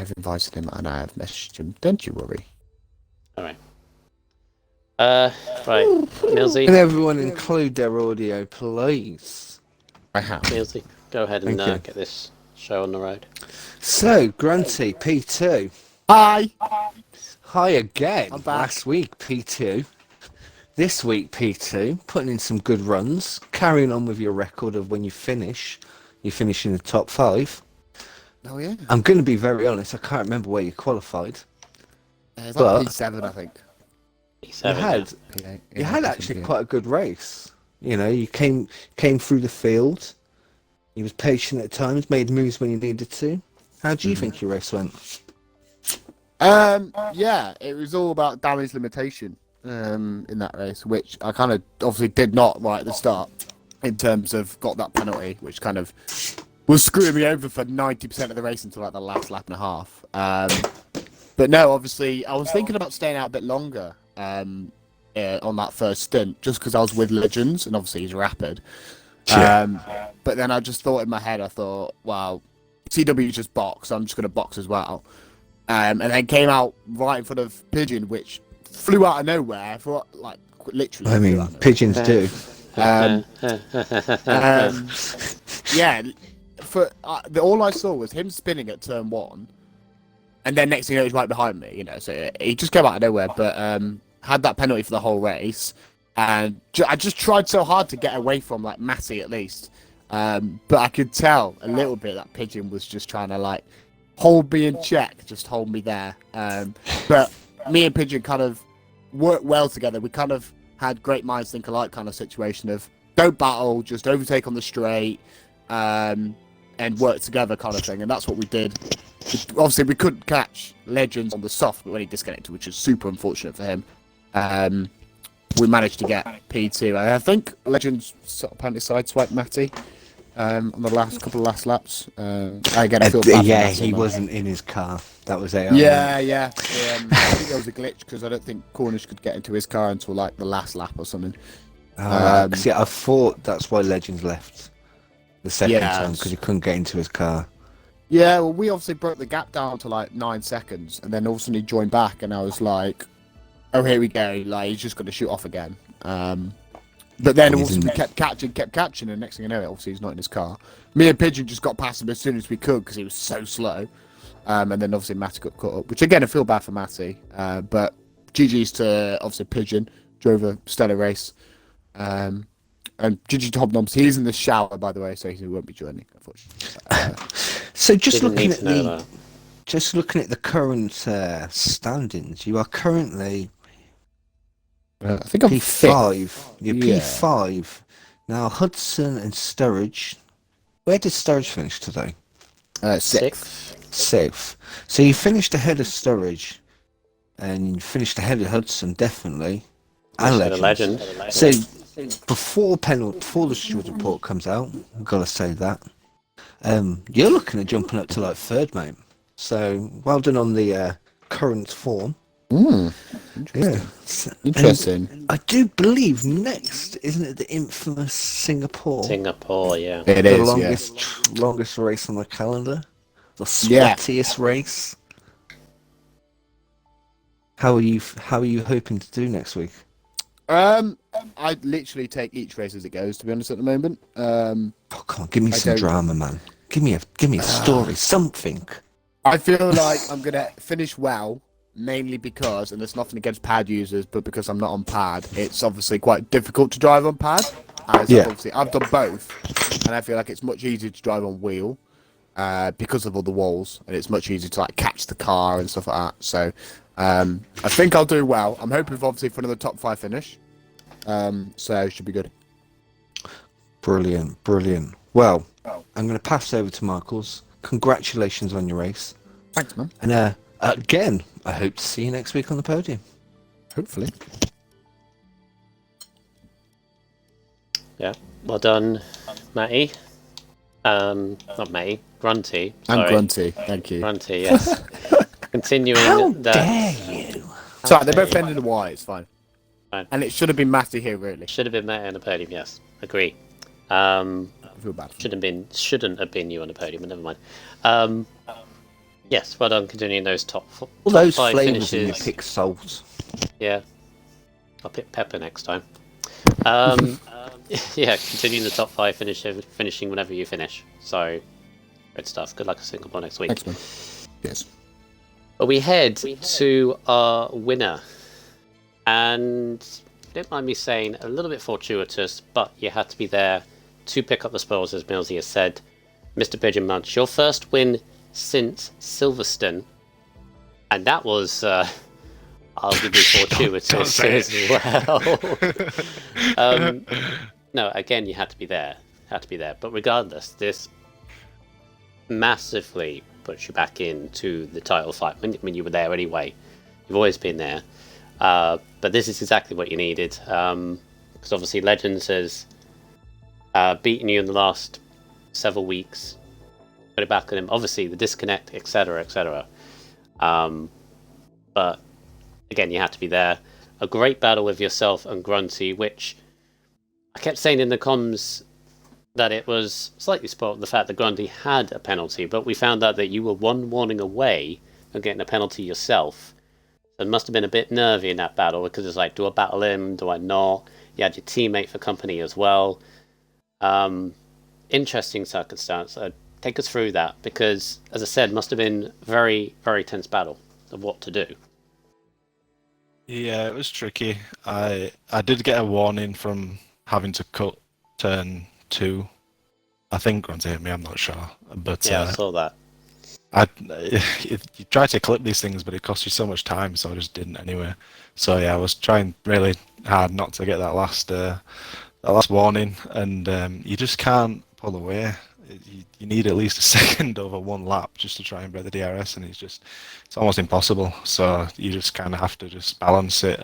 have invited him and I have messaged him. Don't you worry. All right. Right, Millsy. Can everyone include their audio, please? I have. Millsy, go ahead and Thank you. get this show on the road. So, Grunty, P2. Hi! Hi again. I'm back. Last week, P2. This week, P2. Putting in some good runs. Carrying on with your record of when you finish in the top 5. Oh, yeah. I'm going to be very honest, I can't remember where you qualified. It's But- like P7, I think. You had actually quite a good race. You know, you came through the field. You was patient at times, made moves when you needed to. How do you think your race went? Yeah, it was all about damage limitation in that race, which I kind of obviously did not right at the start in terms of got that penalty, which kind of was screwing me over for 90% of the race until like the last lap and a half. But no, obviously, I was thinking about staying out a bit longer on that first stint, just because I was with Legends, and obviously he's rapid. But then I just thought in my head, I thought, wow, CW just box, I'm just going to box as well. And then came out right in front of Pigeon, which flew out of nowhere for like literally. I mean, pigeons do. Yeah, for all I saw was him spinning at turn 1, and then next thing you know, he's right behind me. You know, so he just came out of nowhere, but had that penalty for the whole race, and I just tried so hard to get away from like Matty at least, but I could tell a little bit that Pigeon was just trying to like hold me in check, just hold me there. But me and Pigeon kind of worked well together. We kind of had great minds think alike kind of situation of don't battle, just overtake on the straight, and work together kind of thing. And that's what we did. Obviously, we couldn't catch Legends on the soft when he disconnected, which is super unfortunate for him. We managed to get P2. I think Legends sort of apparently sideswiped Matty on the couple of last laps. Again, I feel bad yeah, for Matty, he man. wasn't in his car. That was it. Yeah. I think there was a glitch because I don't think Cornish could get into his car until like the last lap or something. See, I thought that's why Legends left the second time, because he couldn't get into his car. Yeah, well, we obviously broke the gap down to like 9 seconds, and then all of a sudden he joined back, and I was like, "Oh, here we go! Like he's just going to shoot off again." But then also we kept catching, and next thing you know, obviously he's not in his car. Me and Pigeon just got past him as soon as we could because he was so slow. And then obviously Matty got caught up, which again I feel bad for Matty. But GG's to obviously Pigeon, drove a stellar race. And GG to Hobnobs, he's in the shower by the way, so he won't be joining, unfortunately. So just Didn't looking need at to know that. just looking at the current standings, you are currently I think I'm P5. You're Yeah. P5. Now Hudson and Sturridge. Where did Sturridge finish today? Sixth. 6th. So you finished ahead of Sturridge, and you finished ahead of Hudson, definitely. And Said a Legends. legend. So before the steward report comes out, I've got to say that you're looking at jumping up to like 3rd, mate. So well done on the current form. Interesting. And I do believe next, isn't it, the infamous Singapore? Singapore, yeah. It The is, longest race on the calendar, the sweatiest race. How are you hoping to do next week? I'd literally take each race as it goes, to be honest, at the moment. Oh, come on, give me some drama, man. Give me a story, something. I feel like I'm gonna finish well, mainly because, and there's nothing against pad users, but because I'm not on pad, it's obviously quite difficult to drive on pad. I've done both, and I feel like it's much easier to drive on wheel because of all the walls, and it's much easier to like catch the car and stuff like that. So I think I'll do well. I'm hoping obviously for another top 5 finish. So it should be good. Brilliant. Well, I'm going to pass over to Michaels. Congratulations on your race. Thanks, man. And again, I hope to see you next week on the podium. Hopefully. Yeah. Well done, Matty. Not Matty, Grunty. I'm Sorry. Grunty. Thank you. Grunty, yes. Continuing How the. dare you? Sorry, they both ended in Y. It's fine. Fine. And it should have been Matty here, really. Should have been Matty on the podium, yes. Agree. I feel bad. Shouldn't have been you on the podium, but never mind. Yes, well done continuing those top All those five flavours in your finishes. pick salt. Yeah, I'll pick pepper next time. Yeah, continuing the top 5 finishing whenever you finish. So, great stuff. Good luck at Singapore next week. Thanks, man. Yes. But we head to our winner. And don't mind me saying, a little bit fortuitous, but you had to be there to pick up the spoils, as Millsy has said. Mr. Pigeon Munch, your first win since Silverstone. And that was arguably fortuitous as well. No, again, you had to be there. But regardless, this massively puts you back into the title fight. When you were there anyway, you've always been there. But this is exactly what you needed. Because obviously Legends has beaten you in the last several weeks. Put it back on him. Obviously, the disconnect, etc., etc. But again, you had to be there. A great battle with yourself and Grunty, which I kept saying in the comms that it was slightly spoiled the fact that Grundy had a penalty, but we found out that you were one warning away from getting a penalty yourself. So it must have been a bit nervy in that battle, because it's like, do I battle him? Do I not? You had your teammate for company as well. Interesting circumstance. Take us through that, because, as I said, must have been very, very tense battle of what to do. Yeah, it was tricky. I did get a warning from having to cut turn 2. I think Grunty hit me, I'm not sure. But Yeah, I saw that. You try to clip these things, but it costs you so much time, so I just didn't anyway. So yeah, I was trying really hard not to get that last warning, and you just can't pull away. You need at least a second over one lap just to try and break the DRS, and it's almost impossible. So you just kind of have to just balance it,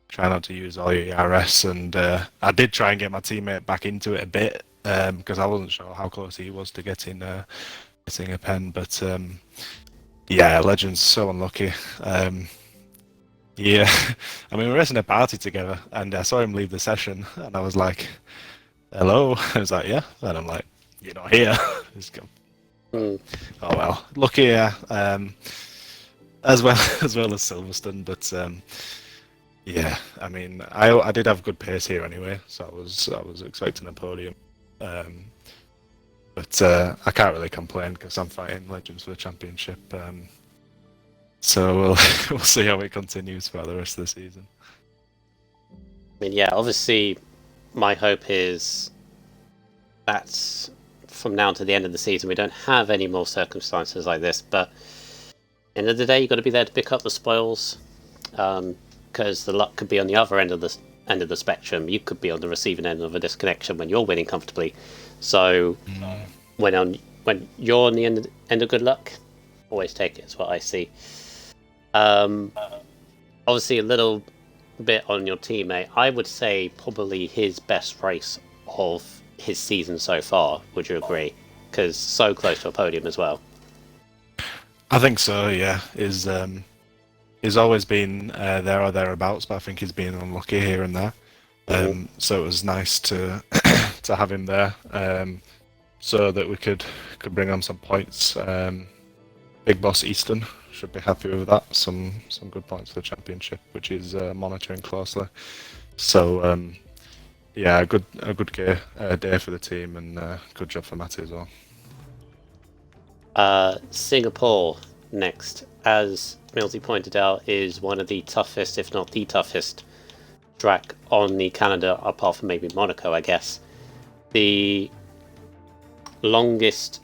try not to use all your ERS, and I did try and get my teammate back into it a bit, because I wasn't sure how close he was to getting a pen, but yeah, Legend's so unlucky. Yeah, I mean, we were racing a party together, and I saw him leave the session, and I was like, hello? I was like, yeah, and I'm like, you're not here. He's gone. Oh well, lucky, yeah, as well as Silverstone, but yeah, I mean, I did have good pace here anyway, so I was expecting a podium. But I can't really complain because I'm fighting Legends for the championship. So we'll see how it continues for the rest of the season. I mean, yeah, obviously, my hope is that from now to the end of the season, we don't have any more circumstances like this. But at the end of the day, you've got to be there to pick up the spoils, because the luck could be on the other end of the spectrum. You could be on the receiving end of a disconnection when you're winning comfortably. So when you're on the end of good luck, always take it. Is what I see. Obviously, a little bit on your teammate. I would say probably his best race of his season so far. Would you agree? Because so close to a podium as well. I think so. Yeah, he's always been there or thereabouts, but I think he's been unlucky here and there. So it was nice to to have him there, so that we could bring on some points. Big Boss Easton should be happy with that. Some good points for the championship, which is monitoring closely. So yeah, a good day for the team, and good job for Matty as well. Singapore next, as Millsy pointed out, is one of the toughest, if not the toughest, track on the calendar, apart from maybe Monaco, I guess. The longest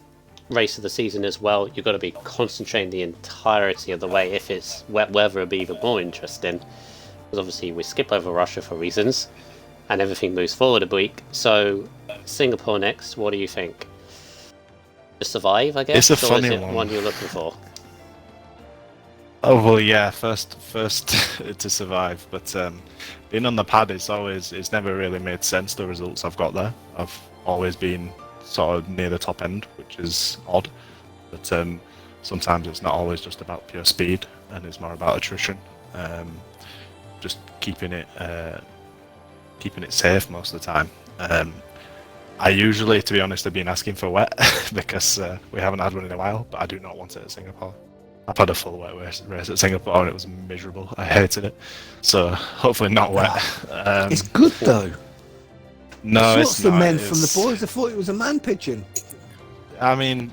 race of the season as well. You've got to be concentrating the entirety of the way. If it's wet weather, it'll be even more interesting, because obviously we skip over Russia for reasons, and everything moves forward a week. So Singapore next, what do you think? To survive, I guess? It's a funny one you're looking for? Oh well, yeah. First to survive, but being on the pad, it's never really made sense. The results I've got there, I've always been sort of near the top end, which is odd. But sometimes it's not always just about pure speed, and it's more about attrition. Just keeping it safe most of the time. I usually, to be honest, have been asking for wet because we haven't had one in a while, but I do not want it at Singapore. I've had a full wet race at Singapore and it was miserable. I hated it. So hopefully not wet. It's good though. No, Sorts it's the not. men from the It's- boys. I thought it was a man pigeon. I mean,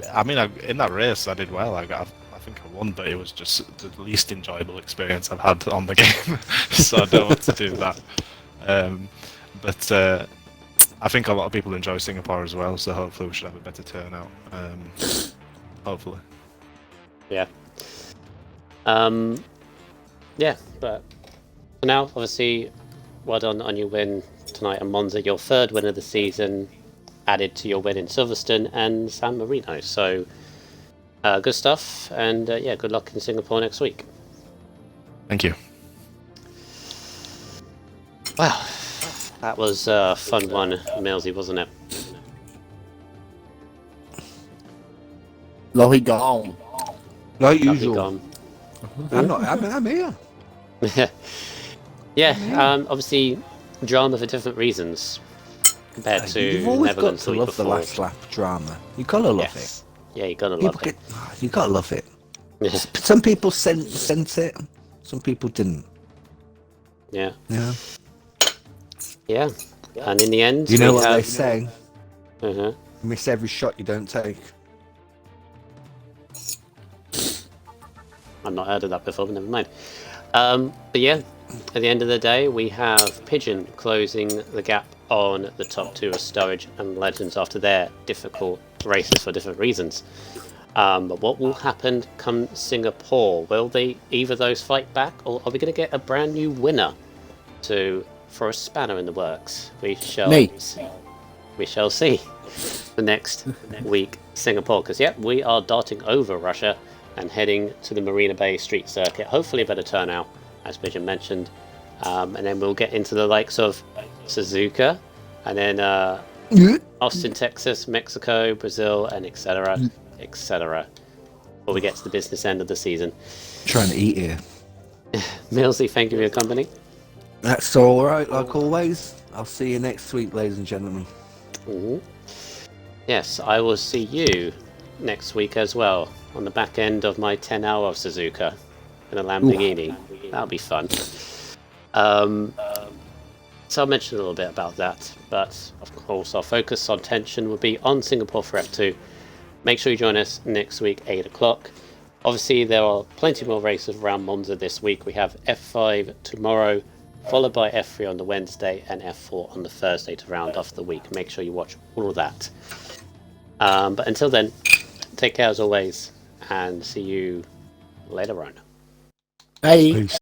in that race I did well. I think I won, but it was just the least enjoyable experience I've had on the game. So I don't want to do that. But I think a lot of people enjoy Singapore as well. So hopefully we should have a better turnout. Hopefully. Yeah. Yeah, but for now, obviously, well done on your win tonight at Monza, your third win of the season, added to your win in Silverstone and San Marino. So, good stuff, and yeah, good luck in Singapore next week. Thank you. Wow, that was a fun one, Millsy, wasn't it? Lovely gone. Like Lovely usual. gone. I'm here. Yeah, obviously, drama for different reasons compared to You've always got Netherlands to the week love before. the last lap drama. You gotta love Yes. Yeah, you gotta it. love People it. you gotta love it. Yeah. Some people sent it. Some people didn't. Yeah. Yeah. Yeah. And in the end, You know we what have... they say? Uh-huh. Miss every shot you don't take. I've not heard of that before, but never mind. But yeah, at the end of the day, we have Pigeon closing the gap on the top two of Sturridge and Legends after their difficult races for different reasons. But what will happen come Singapore? Will they either of those fight back, or are we going to get a brand new winner to throw a spanner in the works? We shall see. We shall see the next week Singapore, because yeah, we are darting over Russia and heading to the Marina Bay Street Circuit. Hopefully a better turnout, as Pigeon mentioned, and then we'll get into the likes of Suzuka, and then Austin, Texas, Mexico, Brazil, and etc. etc. Before we get to the business end of the season. Trying to eat here. Millsy, thank you for your company. That's all right, like always. I'll see you next week, ladies and gentlemen. Yes, I will see you next week as well, on the back end of my 10-hour of Suzuka in a Lamborghini. That'll be fun. So I'll mention a little bit about that, but of course our focus on tension will be on Singapore for F2. Make sure you join us next week, 8 o'clock. Obviously, there are plenty more races around Monza this week. We have F5 tomorrow, followed by F3 on the Wednesday and F4 on the Thursday to round off the week. Make sure you watch all of that. But until then, take care as always, and see you later on. Hey. Peace.